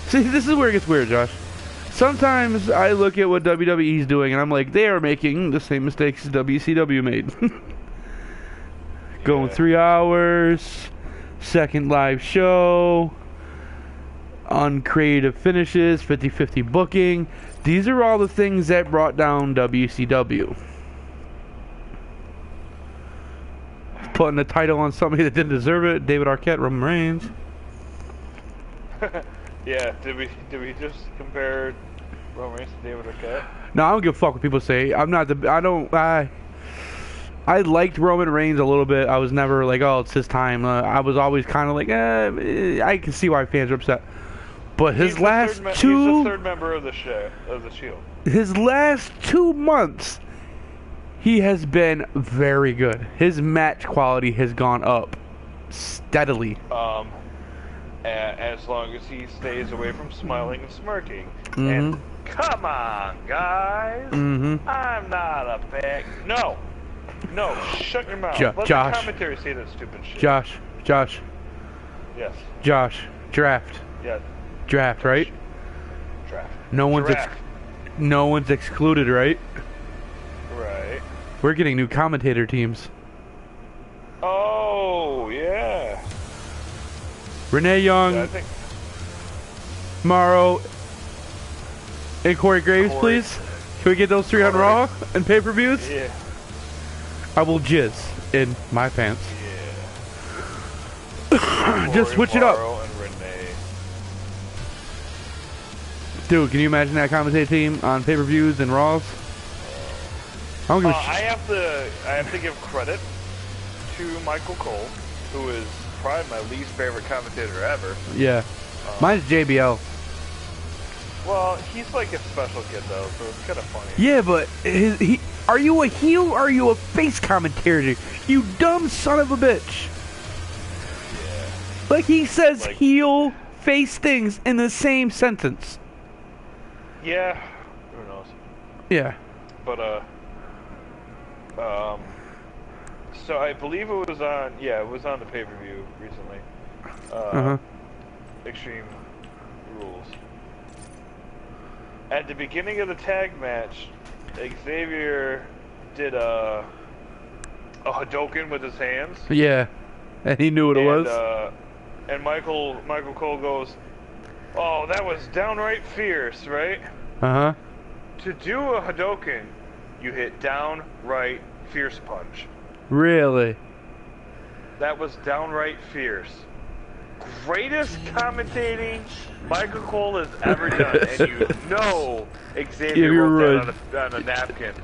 See, this is where it gets weird, Josh. Sometimes I look at what WWE's doing and I'm like, they are making the same mistakes as WCW made. Going 3 hours, second live show, uncreative finishes, 50-50 booking. These are all the things that brought down WCW. Putting the title on somebody that didn't deserve it, David Arquette, Roman Reigns. Yeah, did we just compare Roman Reigns to David Arquette? No, I don't give a fuck what people say. I liked Roman Reigns a little bit. I was never like, oh, it's his time. I was always kind of like, I can see why fans are upset. But his last he's the 3rd member of the Shield. His last 2 months, he has been very good. His match quality has gone up steadily. As long as he stays away from smiling and smirking. And come on, guys. I'm not a bad... No, shut your mouth. Let the commentary say that stupid shit. Josh. Yes. Josh, draft. Yes. Draft, right? Draft. No one's excluded, right? Right. We're getting new commentator teams. Oh, yeah. Renee Young, Morrow, and Corey Graves, please. Can we get those 3 on Raw and pay-per-views? Yeah. I will jizz in my pants. Yeah. Just switch it up. And Renee. Dude, can you imagine that commentator team on pay-per-views and Raws? I have to give credit to Michael Cole, who is probably my least favorite commentator ever. Yeah. Mine's JBL. Well, he's like a special kid though, so it's kind of funny. Yeah, but are you a heel or are you a face commentator? You dumb son of a bitch. Yeah. Like he says heel, face things in the same sentence. Yeah. Who knows? Yeah. But so I believe it was on, it was on the pay-per-view recently. Extreme Rules. At the beginning of the tag match, Xavier did a Hadouken with his hands. Yeah, and he knew what it was. And Michael Cole goes, "Oh, that was downright fierce, right?" To do a Hadouken, you hit downright fierce punch. Really? That was downright fierce. Greatest commentating Michael Cole has ever done, and you know Xavier wrote that on a napkin.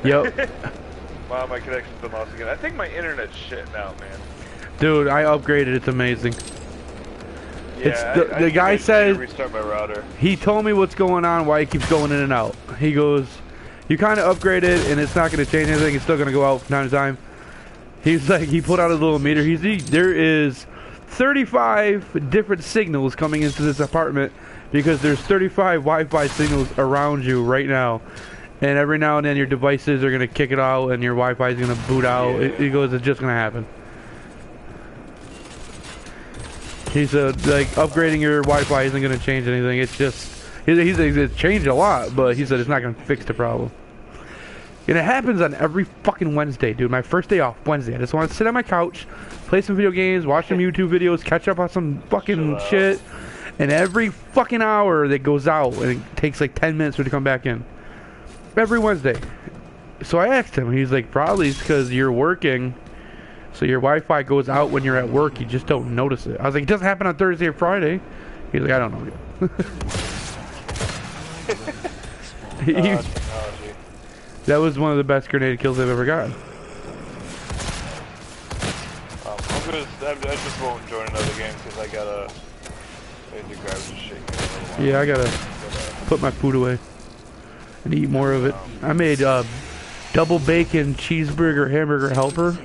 Yep. Wow, my connection's been lost again. I think my internet's shitting out, man. Dude, I upgraded. It's amazing. Yeah, the guy says restart my router. He told me what's going on, why he keeps going in and out. He goes, you kind of upgraded, and it's not going to change anything. It's still going to go out from time to time. He's like, he put out his little meter. There is 35 different signals coming into this apartment because there's 35 Wi-Fi signals around you right now. And every now and then your devices are going to kick it out and your Wi-Fi is going to boot out. Yeah. He goes, it's just going to happen. He said, like, upgrading your Wi-Fi isn't going to change anything. It's just, he said it's changed a lot, but he said it's not going to fix the problem. And it happens on every fucking Wednesday, dude. My first day off, Wednesday. I just want to sit on my couch, play some video games, watch some YouTube videos, catch up on some fucking shit. And every fucking hour that goes out, and it takes like 10 minutes for it to come back in. Every Wednesday. So I asked him, he's like, probably it's because you're working, so your Wi-Fi goes out when you're at work, you just don't notice it. I was like, it doesn't happen on Thursday or Friday. He's like, I don't know. That was one of the best grenade kills I've ever gotten. I just won't join another game because I need to grab this shit. Yeah, I gotta put my food away and eat more of it. I made double bacon cheeseburger hamburger helper.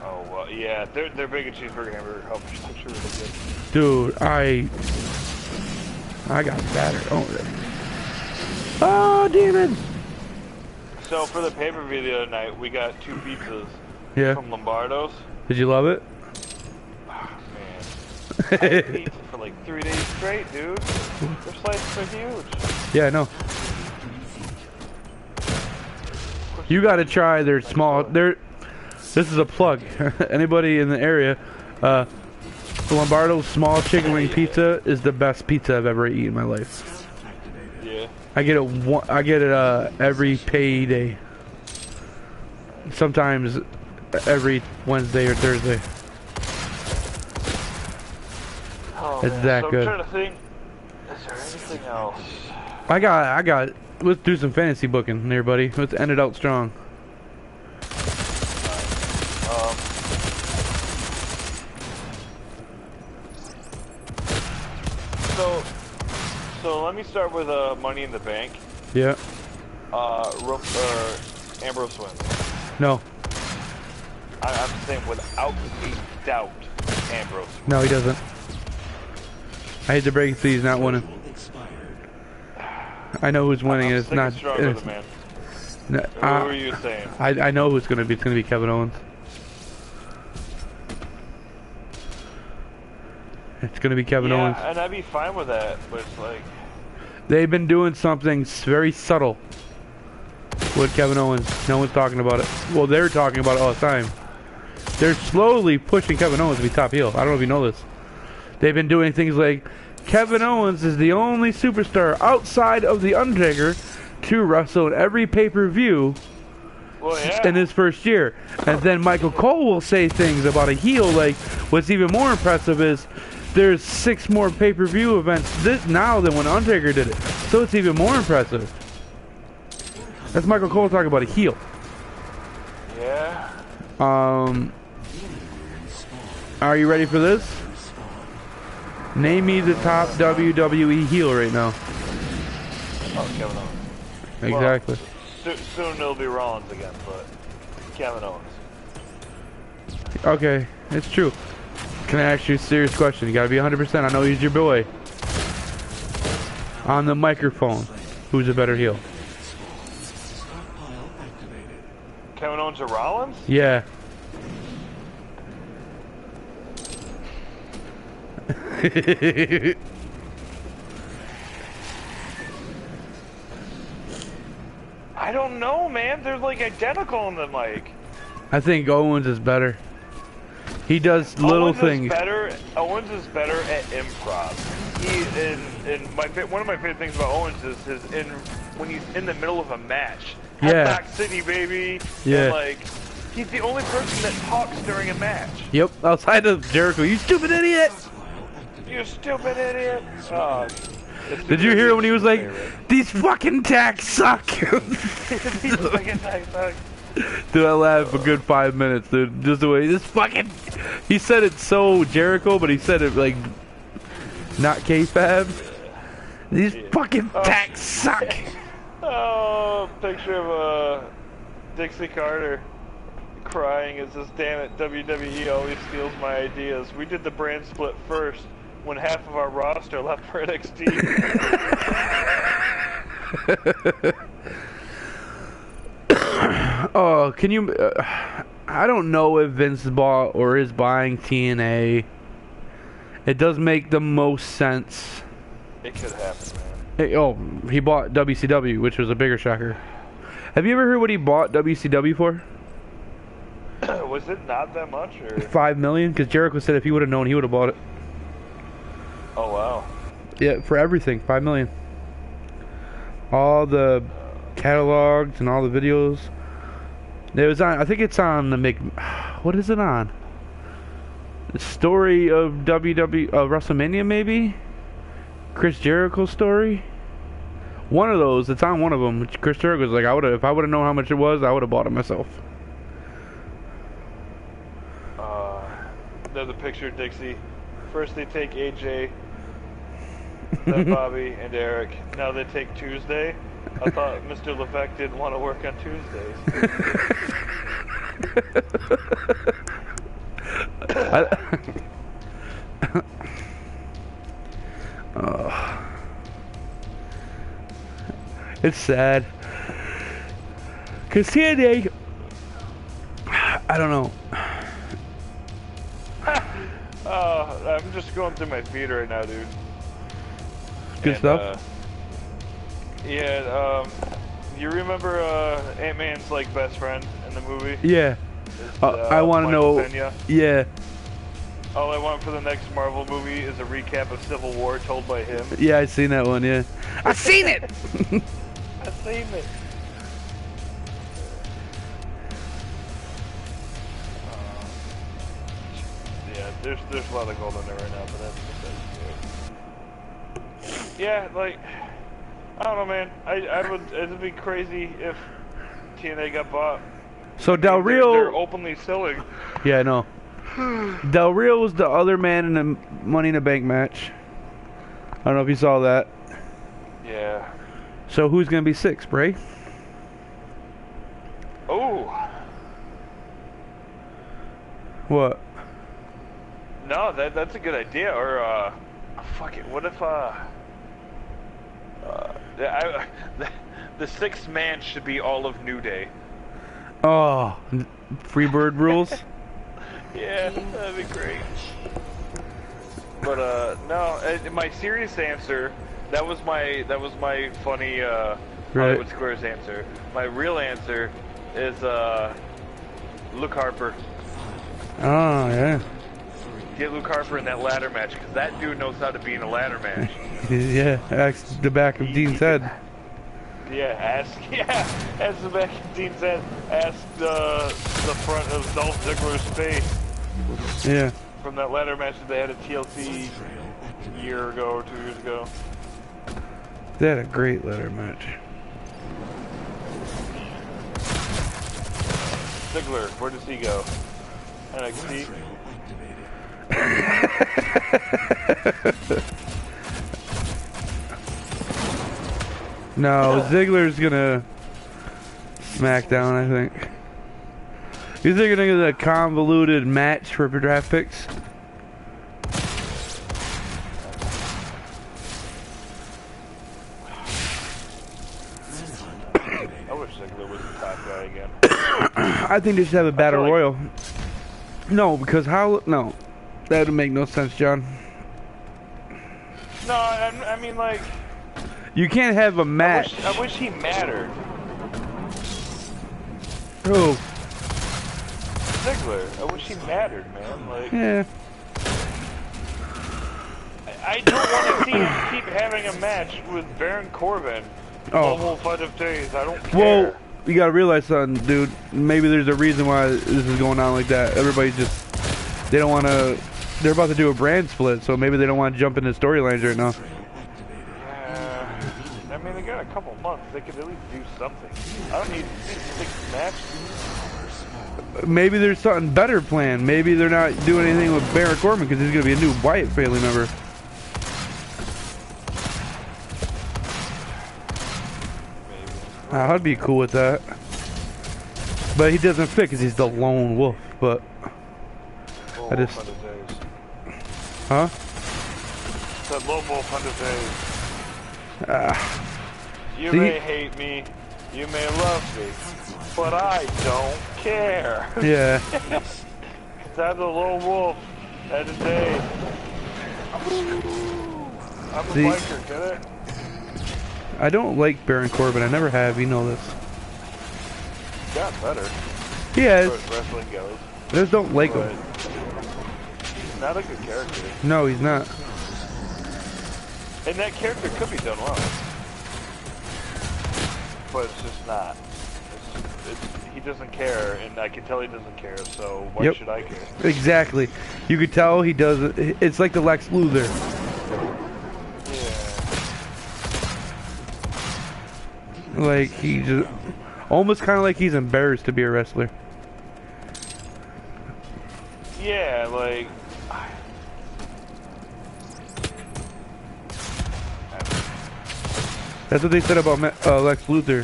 Oh well, yeah, their bacon cheeseburger hamburger helper is actually really good. Dude, I got battered. Oh, demon! So for the pay-per-view the other night, we got 2 pizzas from Lombardo's. Did you love it? Oh, man. I ate pizza for like 3 days straight, dude. Their slices are huge. Yeah, I know. You gotta try their small... This is a plug. Anybody in the area, Lombardo's small chicken wing pizza is the best pizza I've ever eaten in my life. Yeah. I get it every payday. Sometimes every Wednesday or Thursday. Oh, it's that so good. I'm trying to think. Is there anything else? I got. Let's do some fantasy booking there, buddy. Let's end it out strong. So let me start with Money in the Bank. Yeah. Ambrose wins. No. I'm saying without a doubt, Ambrose wins. No, he doesn't. I hate to break it to you, he's not winning. I know who's winning. It's not. It's, man. No, who are you saying? I know who's gonna be. It's gonna be Kevin Owens. It's gonna be Kevin Owens. Yeah, and I'd be fine with that, but it's like they've been doing something very subtle with Kevin Owens. No one's talking about it. Well, they're talking about it all the time. They're slowly pushing Kevin Owens to be top heel. I don't know if you know this. They've been doing things like Kevin Owens is the only superstar outside of The Undertaker to wrestle in every pay-per-view in his first year. And then Michael Cole will say things about a heel like, what's even more impressive is there's 6 more pay-per-view events now than when Undertaker did it. So it's even more impressive. That's Michael Cole talking about a heel. Yeah. Are you ready for this? Name me the top WWE heel right now. Oh, Kevin Owens. Exactly. Well, soon it'll be Rollins again, but Kevin Owens. Okay, it's true. Can I ask you a serious question? You gotta be 100%. I know he's your boy. On the microphone, who's a better heel? Kevin Owens or Rollins? Yeah. I don't know, man. They're like identical in the mic. I think Owens is better. He does little things. Owens is better at improv. One of my favorite things about Owens is when he's in the middle of a match. Yeah. Headlock City, baby. Yeah. And like, he's the only person that talks during a match. Yep. Outside of Jericho, you stupid idiot. You stupid idiot. Oh. Did you hear when he was like, these fucking tacks suck? These fucking tacks suck. Dude, I laughed for a good 5 minutes, dude. Just the way this fucking... He said it so Jericho, but he said it like... Not K-Fab. These fucking tacks suck. Oh, picture of Dixie Carter crying. It says, damn it, WWE always steals my ideas. We did the brand split first when half of our roster left for NXT. Oh, can you... I don't know if Vince bought or is buying TNA. It does make the most sense. It could happen, man. He bought WCW, which was a bigger shocker. Have you ever heard what he bought WCW for? Was it not that much, or $5 million? Because Jericho said if he would have known, he would have bought it. Oh wow. Yeah, for everything, $5 million. All the catalogs and all the videos. It was on. I think it's on the What is it on? The story of WrestleMania, maybe. Chris Jericho's story. One of those. It's on one of them. Chris Jericho's like, if I would have known how much it was, I would have bought it myself. There's a picture of Dixie. First they take AJ, then Bobby and Eric. Now they take Tuesday. I thought Mr. Levesque didn't want to work on Tuesdays. It's sad. Cause TNA, I don't know. I'm just going through my feed right now, dude. Good stuff. You remember Ant-Man's like best friend in the movie? Yeah. I want to know. Pena? Yeah. All I want for the next Marvel movie is a recap of Civil War told by him. Yeah, I seen that one. Yeah. I seen it. I seen it. Yeah, there's a lot of gold in there right now, but that's yeah, like I don't know, man. It'd be crazy if TNA got bought. So Del Rio, they're openly selling. Yeah, I know. Del Rio was the other man in the Money in the Bank match. I don't know if you saw that. Yeah. So who's gonna be 6, Bray? Oh. What? No, that's a good idea. Or fuck it. What if the 6th man should be all of New Day. Oh, Freebird rules. Yeah, that'd be great. But no, my serious answer. That was my funny Hollywood Squares answer. My real answer is Luke Harper. Oh yeah. Get Luke Harper in that ladder match because that dude knows how to be in a ladder match. Yeah, ask the back of Dean's head. Yeah, ask the back of Dean's head. Ask the front of Dolph Ziggler's face. Yeah. From that ladder match that they had at TLC a year ago or 2 years ago. They had a great ladder match. Ziggler, where does he go? NXT? No, Ziggler's gonna SmackDown, I think. You think they're gonna get a convoluted match for draft picks? I wish Ziggler was the top guy again. I think they should have a battle royal. No, because no, that would make no sense, John. No, I mean like. You can't have a match. I wish he mattered. Who? Ziggler. I wish he mattered, man. Like. Yeah. I don't want to see him keep having a match with Baron Corbin. Oh. Whole fight of days. I don't care. Well, you gotta realize something, dude. Maybe there's a reason why this is going on like that. Everybody they don't want to. They're about to do a brand split, so maybe they don't want to jump into storylines right now. I mean, they got a couple months. They could at least do something. I don't need 6 matches. Maybe there's something better planned. Maybe they're not doing anything with Baron Corbin because he's gonna be a new Wyatt family member. I'd be cool with that. But he doesn't fit because he's the lone wolf. But I just, huh? That lone wolf under days. You may hate me, you may love me, but I don't care. Yeah. Cause I'm the lone wolf at the day. I'm a biker, get it? I don't like Baron Corbin. I never have. You know this. gotten better. He has. As far as wrestling goes. I just don't like him. He's not a good character. No, he's not. And that character could be done well. But it's just not. He doesn't care, and I can tell he doesn't care, so why should I care? Exactly. You could tell he doesn't. It's like the Lex Luthor. Yeah. Like, he just... Almost kind of like he's embarrassed to be a wrestler. Yeah, like... That's what they said about Lex Luthor.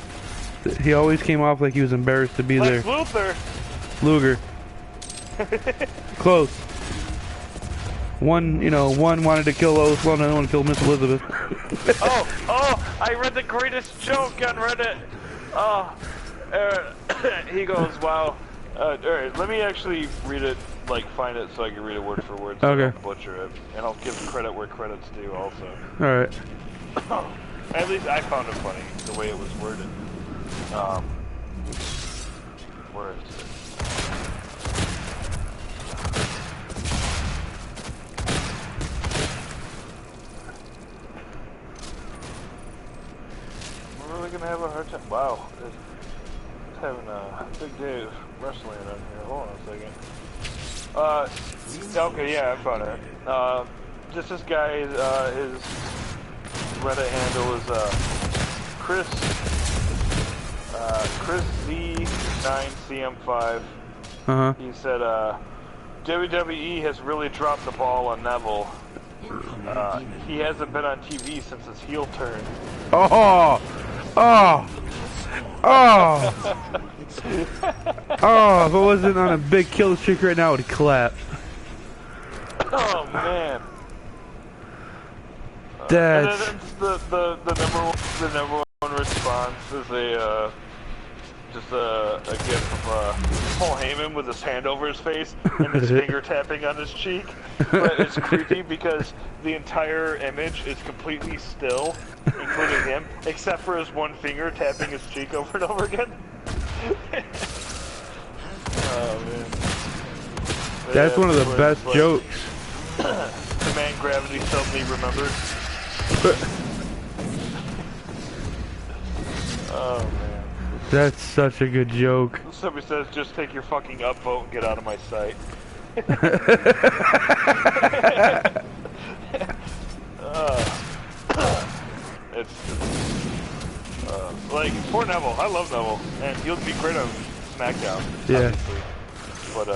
He always came off like he was embarrassed to be there. Lex Luthor! Luger. Close. One wanted to kill Lois, one wanted to kill Miss Elizabeth. oh, I read the greatest joke on Reddit. He goes, wow. Alright, let me actually read it, like, find it so I can read it word for word so okay. I don't butcher it. And I'll give credit where credit's due also. Alright. At least I found it funny, the way it was worded. Where is it? We're really gonna have a hard time. Wow, it's having a big day of wrestling on here. Hold on a second. Okay, yeah, I found it. Just this guy, his Reddit handle is Chris Z9CM5. He said, WWE has really dropped the ball on Neville. He hasn't been on TV since his heel turn. Oh, if it wasn't on a big kill streak right now, I would clap. Oh man. That's... And then the number one response is just a gif of Paul Heyman with his hand over his face and his finger tapping on his cheek. But it's creepy because the entire image is completely still, including him, except for his one finger tapping his cheek over and over again. Oh man. That's one of the best jokes. The man gravity suddenly remembered. Oh man. That's such a good joke. Somebody says, just take your fucking upvote and get out of my sight. It's like, poor Neville. I love Neville. And he'll be great on SmackDown. Yeah. But,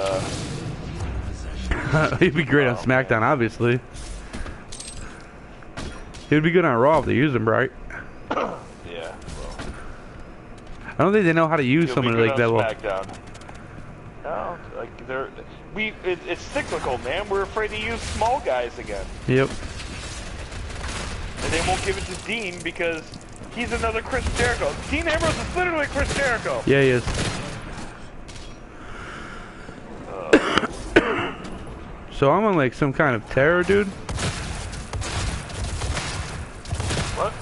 he'd be great on SmackDown, obviously. He'd be good on Raw if they used him right. Yeah, well. I don't think they know how to use somebody like that. SmackDown. No, like it's cyclical, man. We're afraid to use small guys again. Yep. And they won't give it to Dean because he's another Chris Jericho. Dean Ambrose is literally Chris Jericho. Yeah, he is. So I'm on like some kind of terror, dude. What?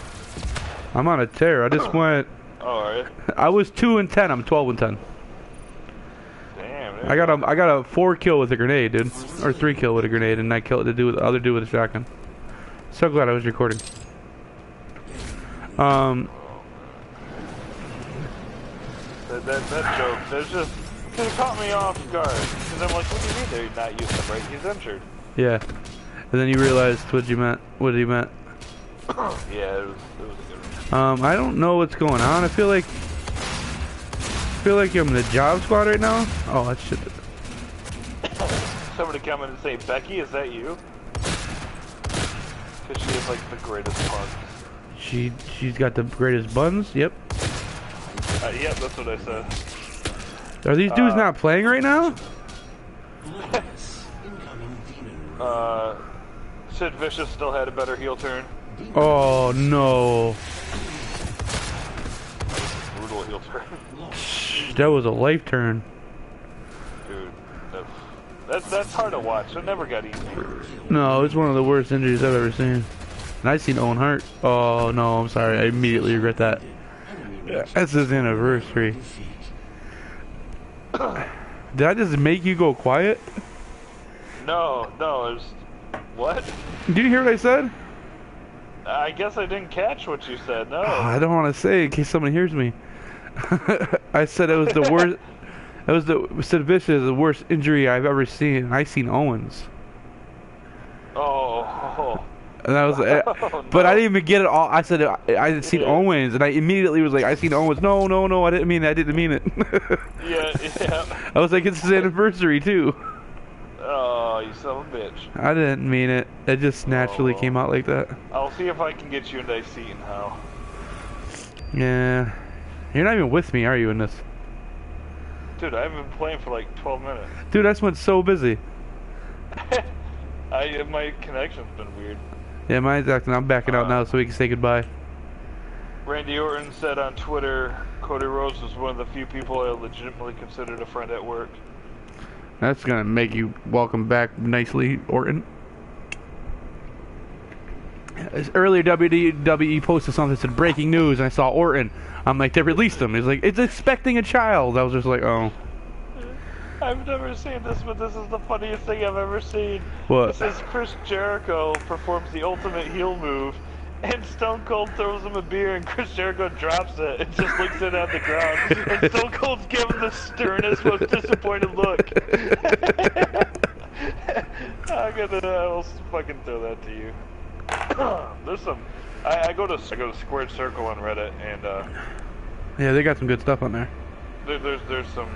I'm on a tear. I just went. Oh, are you? I was 2-10. I'm 12-10. Damn. I got a 4 kill with a grenade, dude, or 3 kill with a grenade, and I killed the other dude with a shotgun. So glad I was recording. That joke. There's just it caught me off guard because I'm like, what do you mean they're not using him right? He's injured. Yeah. And then you realized what he meant. Yeah, it was a good one. I don't know what's going on. I feel like I'm in the job squad right now. Oh, that shit. Somebody come in and say, Becky, is that you? Because she has like the greatest buns. She's got the greatest buns. Yep. Yep, that's what I said. Are these dudes not playing right now? Sid Vicious still had a better heel turn. Oh no. Brutal heel turn. That was a life turn. Dude, that's hard to watch. It never got easy. No, it's one of the worst injuries I've ever seen. And I've seen Owen Hart. Oh no, I'm sorry. I immediately regret that. That's his anniversary. Did I just make you go quiet? No, it's... What? Did you hear what I said? I guess I didn't catch what you said, no. Oh, I don't want to say in case someone hears me. I said it was the worst. It was Sid Vicious is the worst injury I've ever seen. I seen Owens. Oh. And I was like, no. but I didn't even get it all. I said I seen Owens, and I immediately was like, I seen Owens. No, I didn't mean it. I didn't mean it. Yeah. I was like, it's his anniversary too. Oh, you son of a bitch. I didn't mean it. It just naturally came out like that. I'll see if I can get you into seeing how. Yeah. You're not even with me, are you, in this? Dude, I haven't been playing for like 12 minutes. Dude, I went so busy. My connection's been weird. Yeah, mine's acting. I'm backing out now so we can say goodbye. Randy Orton said on Twitter, Cody Rhodes was one of the few people I legitimately considered a friend at work. That's gonna make you welcome back nicely, Orton. Earlier, WWE posted something that said breaking news, and I saw Orton. I'm like, they released him. He's like, it's expecting a child. I was just like, oh. I've never seen this, but this is the funniest thing I've ever seen. What? It says Chris Jericho performs the ultimate heel move, and Stone Cold throws him a beer, and Chris Jericho drops it and just looks it at the ground. And Stone Cold's giving the sternest, most disappointed look. I'll fucking throw that to you. There's some. I go to Squared Circle on Reddit, and yeah, they got some good stuff on there. There's some good stuff on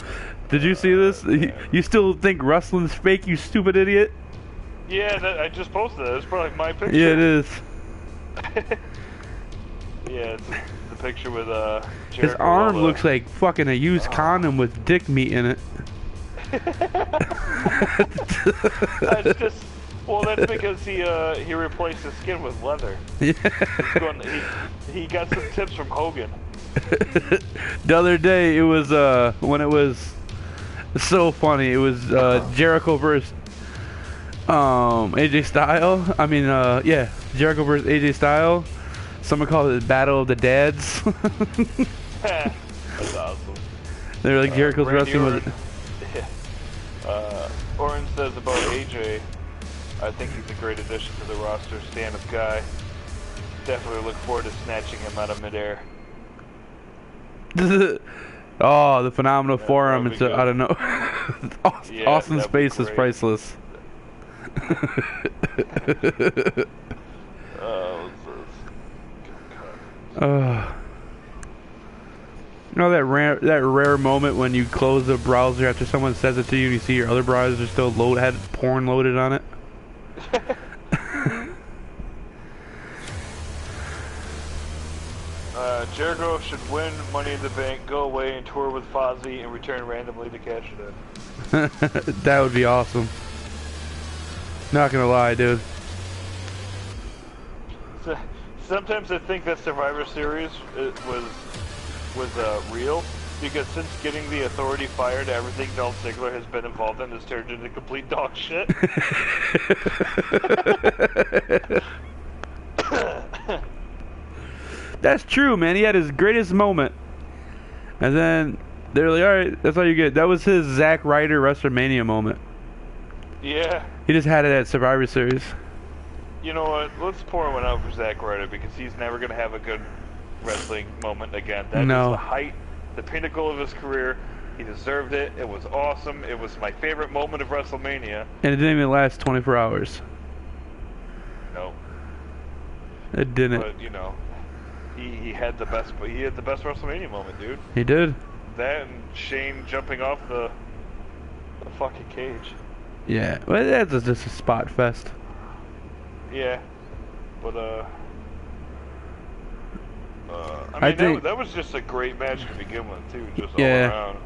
there. Did you see this? You still think wrestling's fake, you stupid idiot? Yeah, I just posted it. It's probably my picture. Yeah, it is. Yeah, it's the picture with Jericho. His arm looks like fucking a used condom with dick meat in it. That's just. Well, that's because he replaced his skin with leather. Yeah. He got some tips from Hogan. The other day, it was when it was so funny. It was Jericho versus AJ Styles. I mean, yeah, Jericho versus AJ Styles. Someone called it the Battle of the Dads. That's awesome. They're like Jericho's wrestling with. Orton says about AJ. I think he's a great addition to the roster. Stand-up guy. Definitely look forward to snatching him out of midair. Oh, the phenomenal forum. It's I don't know. Austin Space is priceless. You know that rare moment when you close the browser after someone says it to you and you see your other browser still had porn loaded on it? Jericho should win Money in the Bank, go away and tour with Fozzy, and return randomly to cash it in. That would be awesome. Not gonna lie, dude. Sometimes I think that Survivor Series was real, because since getting the Authority fired, everything Dolph Ziggler has been involved in has turned into complete dog shit. That's true, man. He had his greatest moment. And then they're like, alright, that's all you get. That was his Zack Ryder WrestleMania moment. Yeah. He just had it at Survivor Series. You know what? Let's pour one out for Zack Ryder, because he's never going to have a good wrestling moment again. That was the height, the pinnacle of his career. He deserved it. It was awesome. It was my favorite moment of WrestleMania. And it didn't even last 24 hours. No. It didn't. But, you know, he had the best WrestleMania moment, dude. He did. That and Shane jumping off the fucking cage. Yeah, well, that's just a spot fest. Yeah, but I mean, that was just a great match to begin with, too, just all around.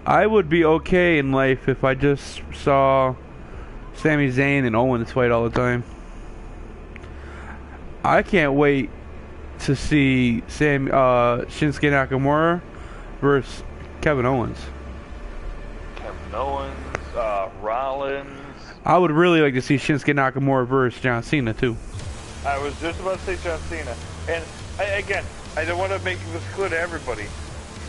I would be okay in life if I just saw Sami Zayn and Owens fight all the time. I can't wait to see Shinsuke Nakamura versus Kevin Owens. Kevin Owens, Rollins. I would really like to see Shinsuke Nakamura versus John Cena too. I was just about to say John Cena, and again, I don't want to make this clear to everybody.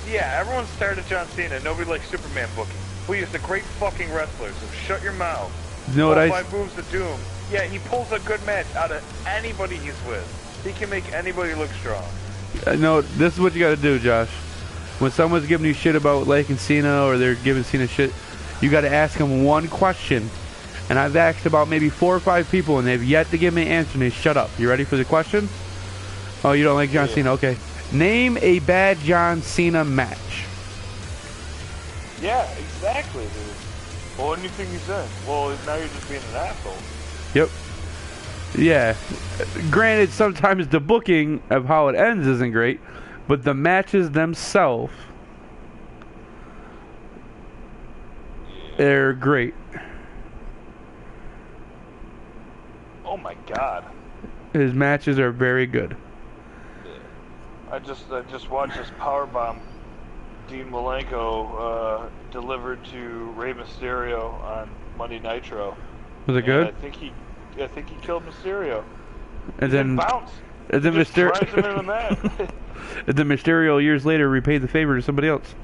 Yeah, everyone's tired of John Cena. Nobody likes Superman booking. Please, the great fucking wrestlers. So shut your mouth. You know what I... 5 moves to doom. Yeah, he pulls a good match out of anybody he's with. He can make anybody look strong. No, this is what you gotta do, Josh. When someone's giving you shit about liking Cena or they're giving Cena shit, you gotta ask them one question. And I've asked about maybe 4 or 5 people and they've yet to give me an answer and they shut up. You ready for the question? Oh, you don't like John Cena? Okay. Name a bad John Cena match. Yeah, exactly, dude. Well, anything he's in. Well, now you're just being an asshole. Yep. Yeah. Granted, sometimes the booking of how it ends isn't great, but the matches themselves, they're great. Oh my god. His matches are very good. I just watched this powerbomb Dean Malenko delivered to Rey Mysterio on Monday Nitro. Was it good? I think he killed Mysterio. And then bounced. And then Mysterio. and then Mysterio years later repaid the favor to somebody else.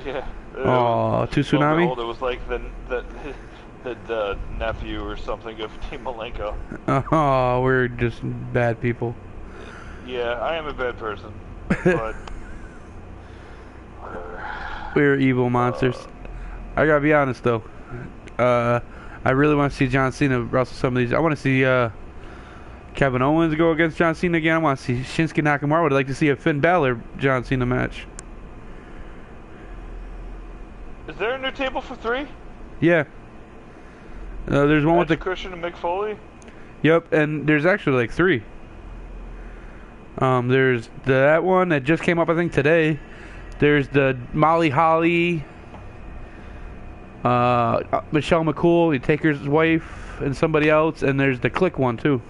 Yeah. Oh, to Tsunami. It was like the nephew or something of Dean Malenko. Oh, we're just bad people. Yeah, I am a bad person, but we're evil monsters. I gotta be honest though. I really want to see John Cena wrestle some of these. I want to see Kevin Owens go against John Cena again. I want to see Shinsuke Nakamura. I would like to see a Finn Balor John Cena match. Is there a new table for 3? Yeah. There's one with the Christian and Mick Foley. Yep, and there's actually like 3. There's that one that just came up, I think, today. There's the Molly Holly, Michelle McCool, Taker's wife, and somebody else, and there's the Click one too,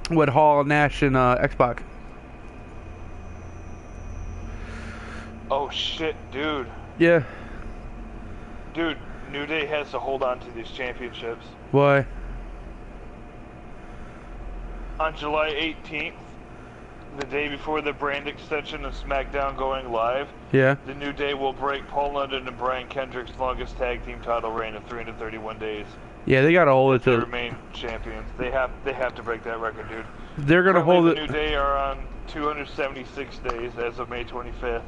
with Hall, Nash, and X-Pac. Oh shit, dude. Yeah. Dude, New Day has to hold on to these championships. Why? On July 18th, the day before the brand extension of SmackDown going live, yeah, the New Day will break Paul London and Brian Kendrick's longest tag team title reign of 331 days. Yeah, they gotta hold it to remain champions. They have to break that record, dude. They're gonna hold it. The New Day are on 276 days as of May 25th.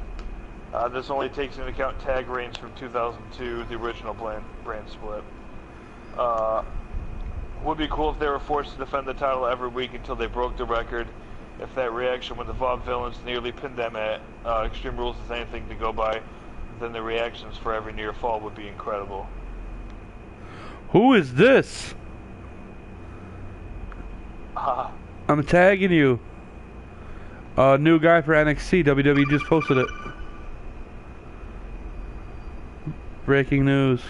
This only takes into account tag reigns from 2002, the original brand split. Would be cool if they were forced to defend the title every week until they broke the record. If that reaction with the Vaudevillains nearly pinned them at Extreme Rules is anything to go by, then the reactions for every near fall would be incredible. Who is this? I'm tagging you. New guy for NXT. WWE just posted it. Breaking news.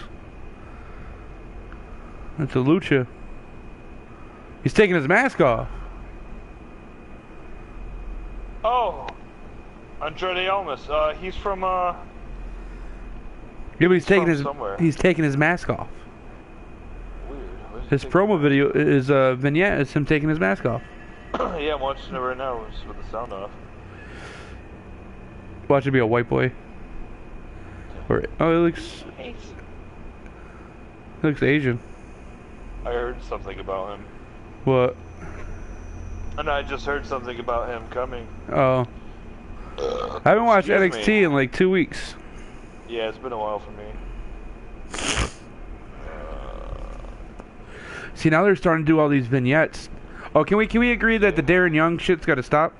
It's a Lucha. He's taking his mask off. Oh, Andrade Almas. He's from yeah, but he's taking his mask off. Weird. His promo video is vignette is him taking his mask off. Yeah, I'm watching it right now with the sound off. Watch it be a white boy. Or oh, it looks Asian. I heard something about him. What? And I just heard something about him coming. Oh. I haven't watched NXT in like 2 weeks. Yeah, it's been a while for me. See, now they're starting to do all these vignettes. Oh, can we agree that the Darren Young shit's got to stop?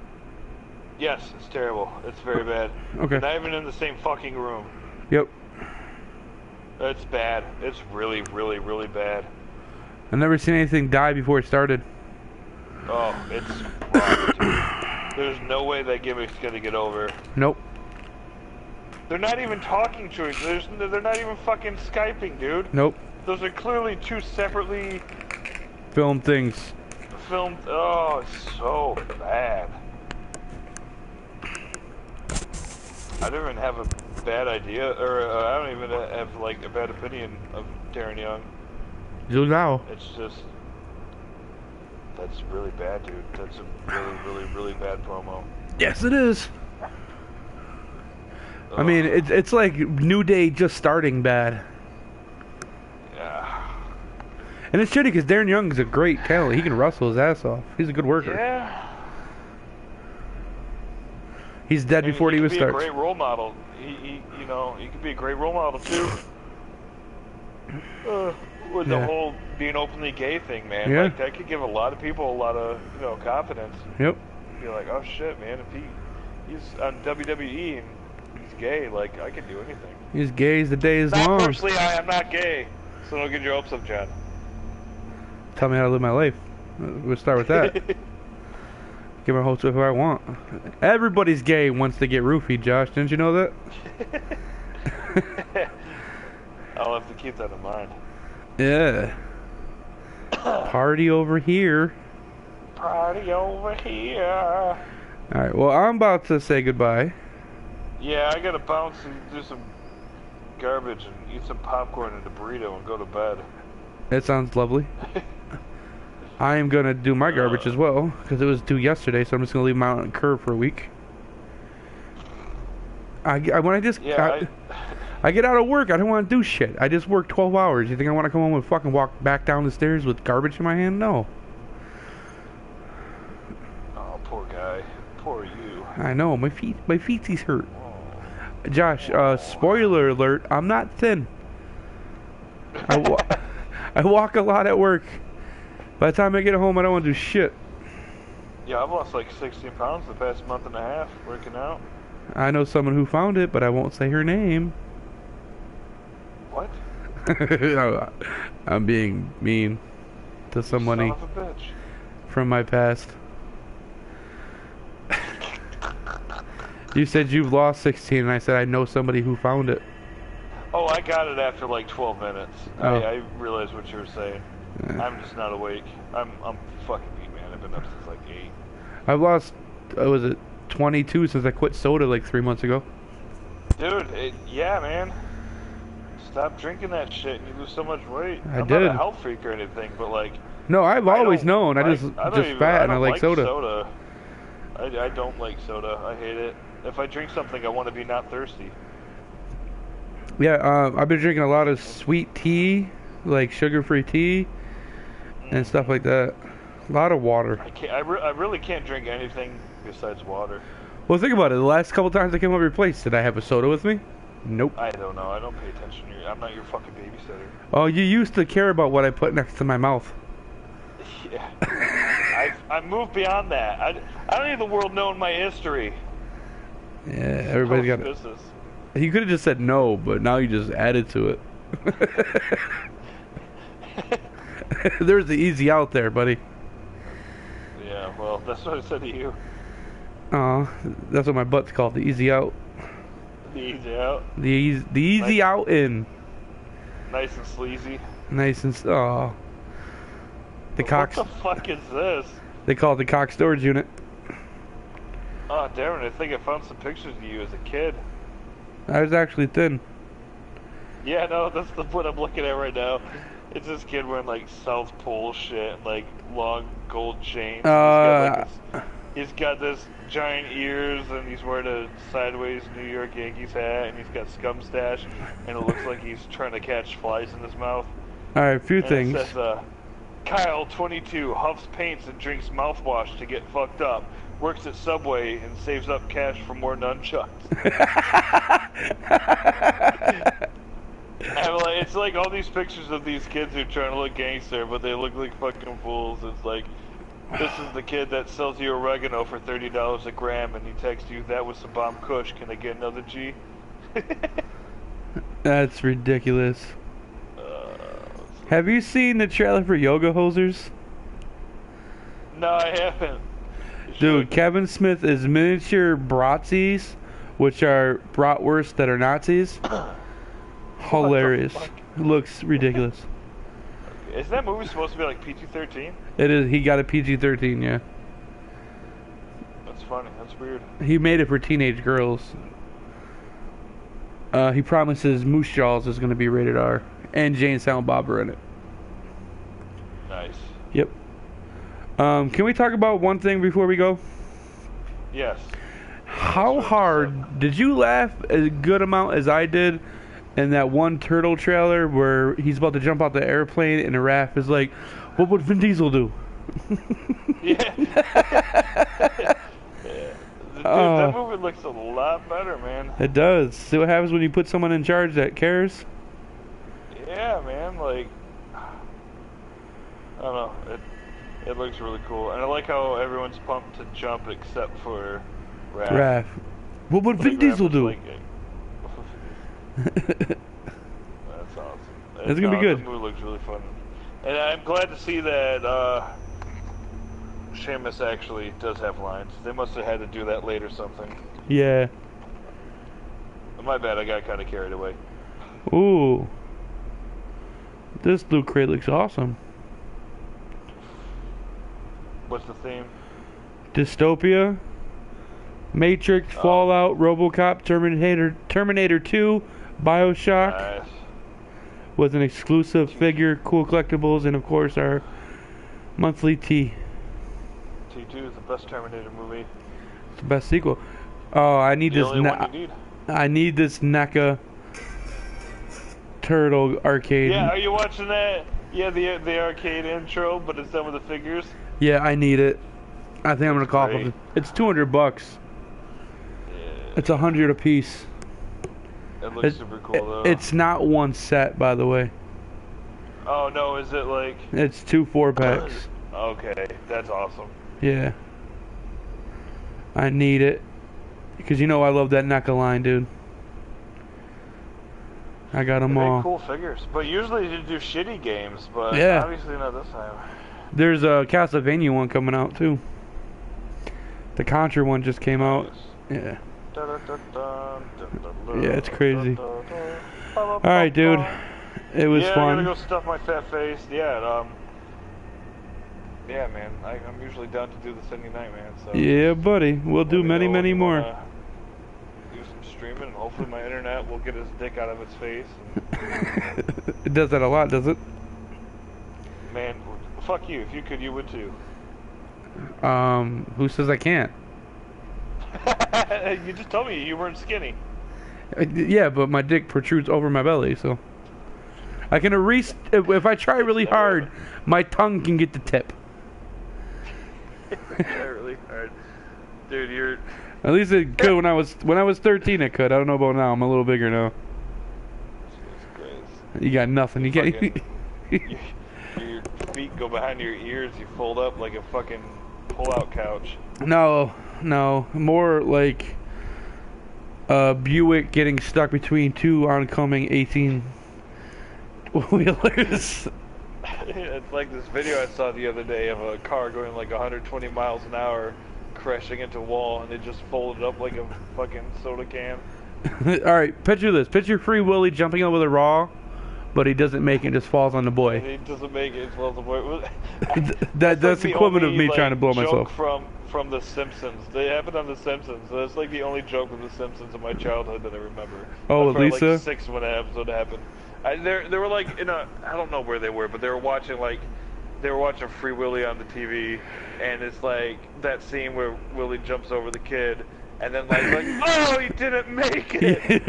Yes, it's terrible. It's very bad. Okay. They're not even in the same fucking room. Yep. It's bad. It's really, really, really bad. I've never seen anything die before it started. Oh, it's rough, dude. There's no way that gimmick's gonna get over. Nope. They're not even talking to each other. They're not even fucking Skyping, dude. Nope. Those are clearly 2 separately filmed things. Oh, it's so bad. I don't even have a bad idea, or I don't even have like a bad opinion of Darren Young. You know. It's just That's really bad, dude. That's a really, really, really bad promo. Yes, it is. Ugh. I mean, it's like New Day just starting bad. Yeah. And it's shitty because Darren Young is a great talent. He can wrestle his ass off. He's a good worker. Yeah. He's dead before he even starts. He could be a great role model. He could be a great role model too. With the whole being openly gay thing, man. Yeah. Like that could give a lot of people a lot of confidence. Yep. Be like, oh shit, man, if he's on WWE and he's gay, like I can do anything. He's gay as the day is long. Personally, I am not gay, so don't get your hopes up, John. Tell me how to live my life. We'll start with that. Give my hopes up who I want. Everybody's gay once they get roofied, Josh. Didn't you know that? I'll have to keep that in mind. Yeah. Party over here. Party over here. Alright, well, I'm about to say goodbye. Yeah, I gotta bounce and do some garbage and eat some popcorn and a burrito and go to bed. That sounds lovely. I am gonna do my garbage as well, because it was due yesterday, so I'm just gonna leave them out on curve for a week. I get out of work, I don't want to do shit. I just work 12 hours. You think I want to come home and fucking walk back down the stairs with garbage in my hand? No. Oh, poor guy. Poor you. I know, my feeties hurt. Oh. Josh, spoiler alert, I'm not thin. I walk a lot at work. By the time I get home, I don't want to do shit. Yeah, I've lost like 16 pounds the past month and a half working out. I know someone who found it, but I won't say her name. What? I'm being mean to somebody Son of a bitch. from my past. You said you've lost 16, and I said I know somebody who found it. Oh, I got it after like 12 minutes. Oh. I realized what you were saying. I'm just not awake. I'm fucking beat, man. I've been up since like 8. I've lost, was it 22 since I quit soda like 3 months ago? Dude, yeah, man. Stop drinking that shit and you lose so much weight. I'm not a health freak or anything, but like... No, I've always known. I just fat and I like soda. I don't like soda. I hate it. If I drink something, I want to be not thirsty. Yeah, I've been drinking a lot of sweet tea, like sugar-free tea, and stuff like that. A lot of water. I really can't drink anything besides water. Well, think about it. The last couple times I came over your place, did I have a soda with me? Nope. I don't know. I don't pay attention. I'm not your fucking babysitter. Oh, you used to care about what I put next to my mouth. Yeah. I've moved beyond that. I don't need the world knowing my history. Yeah, everybody's got it. Business. You could have just said no, but now you just added to it. There's the easy out there, buddy. Yeah, well, that's what I said to you. Aw, that's what my butt's called, the easy out. The easy out? The easy out in. Nice and sleazy. Nice and... Aw. What the fuck is this? They call it the cock storage unit. Oh, damn it, I think I found some pictures of you as a kid. I was actually thin. Yeah, no, that's the what I'm looking at right now. It's this kid wearing like South Pole shit, and, like long gold chains. He's got this giant ears, and he's wearing a sideways New York Yankees hat, and he's got scum stash, and it looks like he's trying to catch flies in his mouth. Alright, a few things. It says, Kyle, 22, huffs paints and drinks mouthwash to get fucked up. Works at Subway and saves up cash for more nunchucks. And like, it's like all these pictures of these kids who are trying to look gangster, but they look like fucking fools. It's like, this is the kid that sells you oregano for $30 a gram, and he texts you, that was some bomb kush, can I get another G? That's ridiculous. Have you seen the trailer for Yoga Hosers? No, I haven't. Dude, Kevin Smith is miniature Bratzies, which are bratwursts that are Nazis. Hilarious. Looks ridiculous. Is that movie supposed to be like PG-13? It is. He got a PG-13, yeah. That's funny. That's weird. He made it for teenage girls. He promises Moose Jaws is going to be rated R. And Jane Silent Bob are in it. Nice. Yep. Can we talk about one thing before we go? Yes. How hard did you laugh a good amount as I did in that one turtle trailer where he's about to jump out the airplane and the Raph is like, what would Vin Diesel do? Yeah. Yeah. Dude, that movie looks a lot better, man. It does. See what happens when you put someone in charge that cares? Yeah, man. Like, I don't know. It looks really cool, and I like how everyone's pumped to jump except for Raph. What would Vin Diesel do? That's awesome. It's gonna be good. The movie looks really fun, and I'm glad to see that Seamus actually does have lines. They must have had to do that late or something. Yeah. My bad. I got kind of carried away. Ooh. This loot crate looks awesome. What's the theme? Dystopia, Matrix, Fallout, RoboCop, Terminator 2, BioShock. Nice. With an exclusive figure, cool collectibles, and of course our monthly tea. T2 is the best Terminator movie. It's the best sequel. Oh, I need the this. only one you need. I need this NECA Turtle arcade. Yeah, are you watching that? Yeah, the arcade intro, but it's done with the figures. Yeah, I need it. I think I'm gonna call great. it. It's $200. Yeah. It's 100 a piece. It looks super cool though. It's not one set, by the way. Oh no, is it like? It's 2 4-packs. Okay, that's awesome. Yeah. I need it. Because you know I love that NECA line, dude. I got them all. Cool figures, but usually you do shitty games, but yeah. Obviously not this time. There's a Castlevania one coming out too. The Contra one just came out. Yeah. Yeah, it's crazy. Alright, dude. It was fun. I'm gonna go stuff my fat face. Yeah, yeah, man. I'm usually down to do this any night, man. So yeah, buddy. We'll do many more. Do some streaming, and hopefully my internet will get his dick out of its face. It does that a lot, does it? Man, fuck you. If you could, you would too. Who says I can't? You just told me you weren't skinny. Yeah, but my dick protrudes over my belly, so I can erase. If I try really hard, my tongue can get the tip. Try really hard, dude. You're. At least it could when I was 13. It could. I don't know about now. I'm a little bigger now. You got nothing. You can't. Your feet go behind your ears. You fold up like a fucking pull-out couch. No. More like a Buick getting stuck between two oncoming 18 wheelers. It's like this video I saw the other day of a car going like 120 miles an hour crashing into a wall, and it just folded up like a fucking soda can. Alright, picture this. Picture Free Willy jumping over the raw, but he doesn't make it and just falls on the boy. And he doesn't make it, falls on the boy. That's like the equivalent of me trying to blow joke myself. From The Simpsons. They happened on The Simpsons. That's like the only joke of The Simpsons in my childhood that I remember. Oh, Lisa? Lisa? Like 6 when that episode happened. They were like in a, I don't know where they were, but they were watching Free Willy on the TV, and it's like that scene where Willy jumps over the kid, and then like oh, he didn't make it.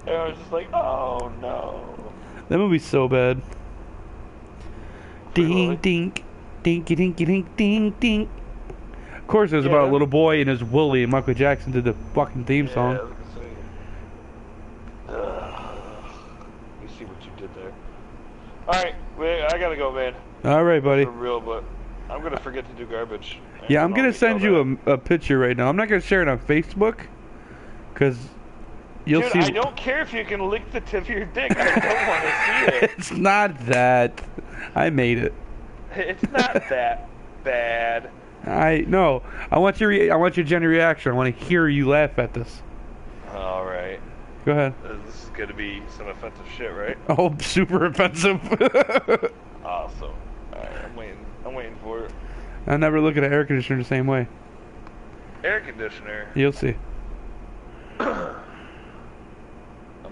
And I was just like, oh no. That movie's so bad. Ding, ding, dinky, dinky, dink, ding, ding. Of course, it was about a little boy and his Willy, and Michael Jackson did the fucking theme song. Yeah, you see what you did there. Alright, I gotta go, man. Alright, buddy. For real, but I'm gonna forget to do garbage. Yeah, I'm gonna send you a picture right now. I'm not gonna share it on Facebook, because you'll see. I don't care if you can lick the tip of your dick. I don't want to see it. It's not that. I made it. It's not that bad. I want your genuine reaction. I want to hear you laugh at this. All right. Go ahead. This is gonna be some offensive shit, right? Oh, super offensive. Awesome. All right, I'm waiting for it. I never look at an air conditioner the same way. Air conditioner. You'll see. I'm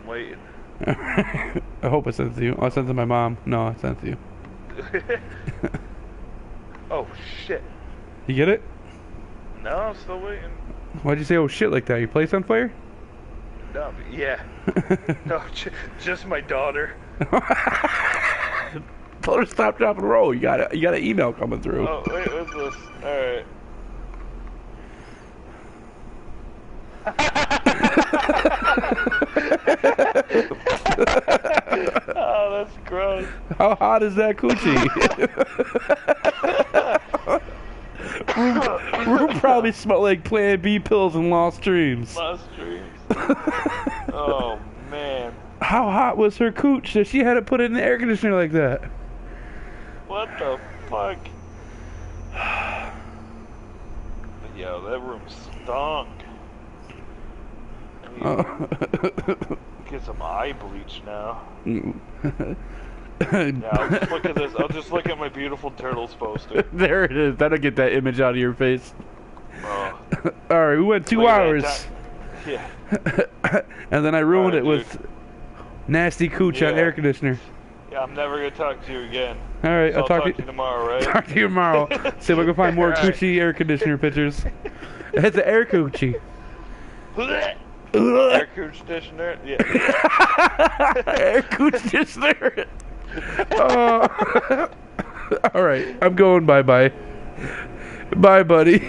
waiting. I hope I sent it to you. I sent it to my mom. No, I sent it to you. Oh shit! You get it? No, I'm still waiting. Why'd you say oh shit like that? Your place on fire? No, yeah. No, just my daughter. Tell her to stop, drop, and roll. You got an email coming through. Oh wait, what's this? All right. Oh, that's gross. How hot is that coochie? Room probably smelled like Plan B pills and Lost Dreams. Lost Dreams. Oh man. How hot was her cooch that she had to put it in the air conditioner like that? What the fuck? Yo, that room stunk. Get some eye bleach now. Yeah, I'll just look at this. I'll just look at my beautiful Turtles poster. There it is. That'll get that image out of your face. Oh. Alright, we went 2 hours. Yeah. And then I ruined it with nasty cooch on air conditioner. Yeah, I'm never gonna talk to you again. Alright, So I'll talk to you tomorrow, right? Talk to you tomorrow. See if I can find more coochie air conditioner pictures. It's an air coochie. Air conditioner? Yeah. Air conditioner. Alright, I'm going bye-bye. Bye, buddy.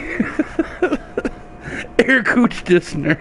Air conditioner.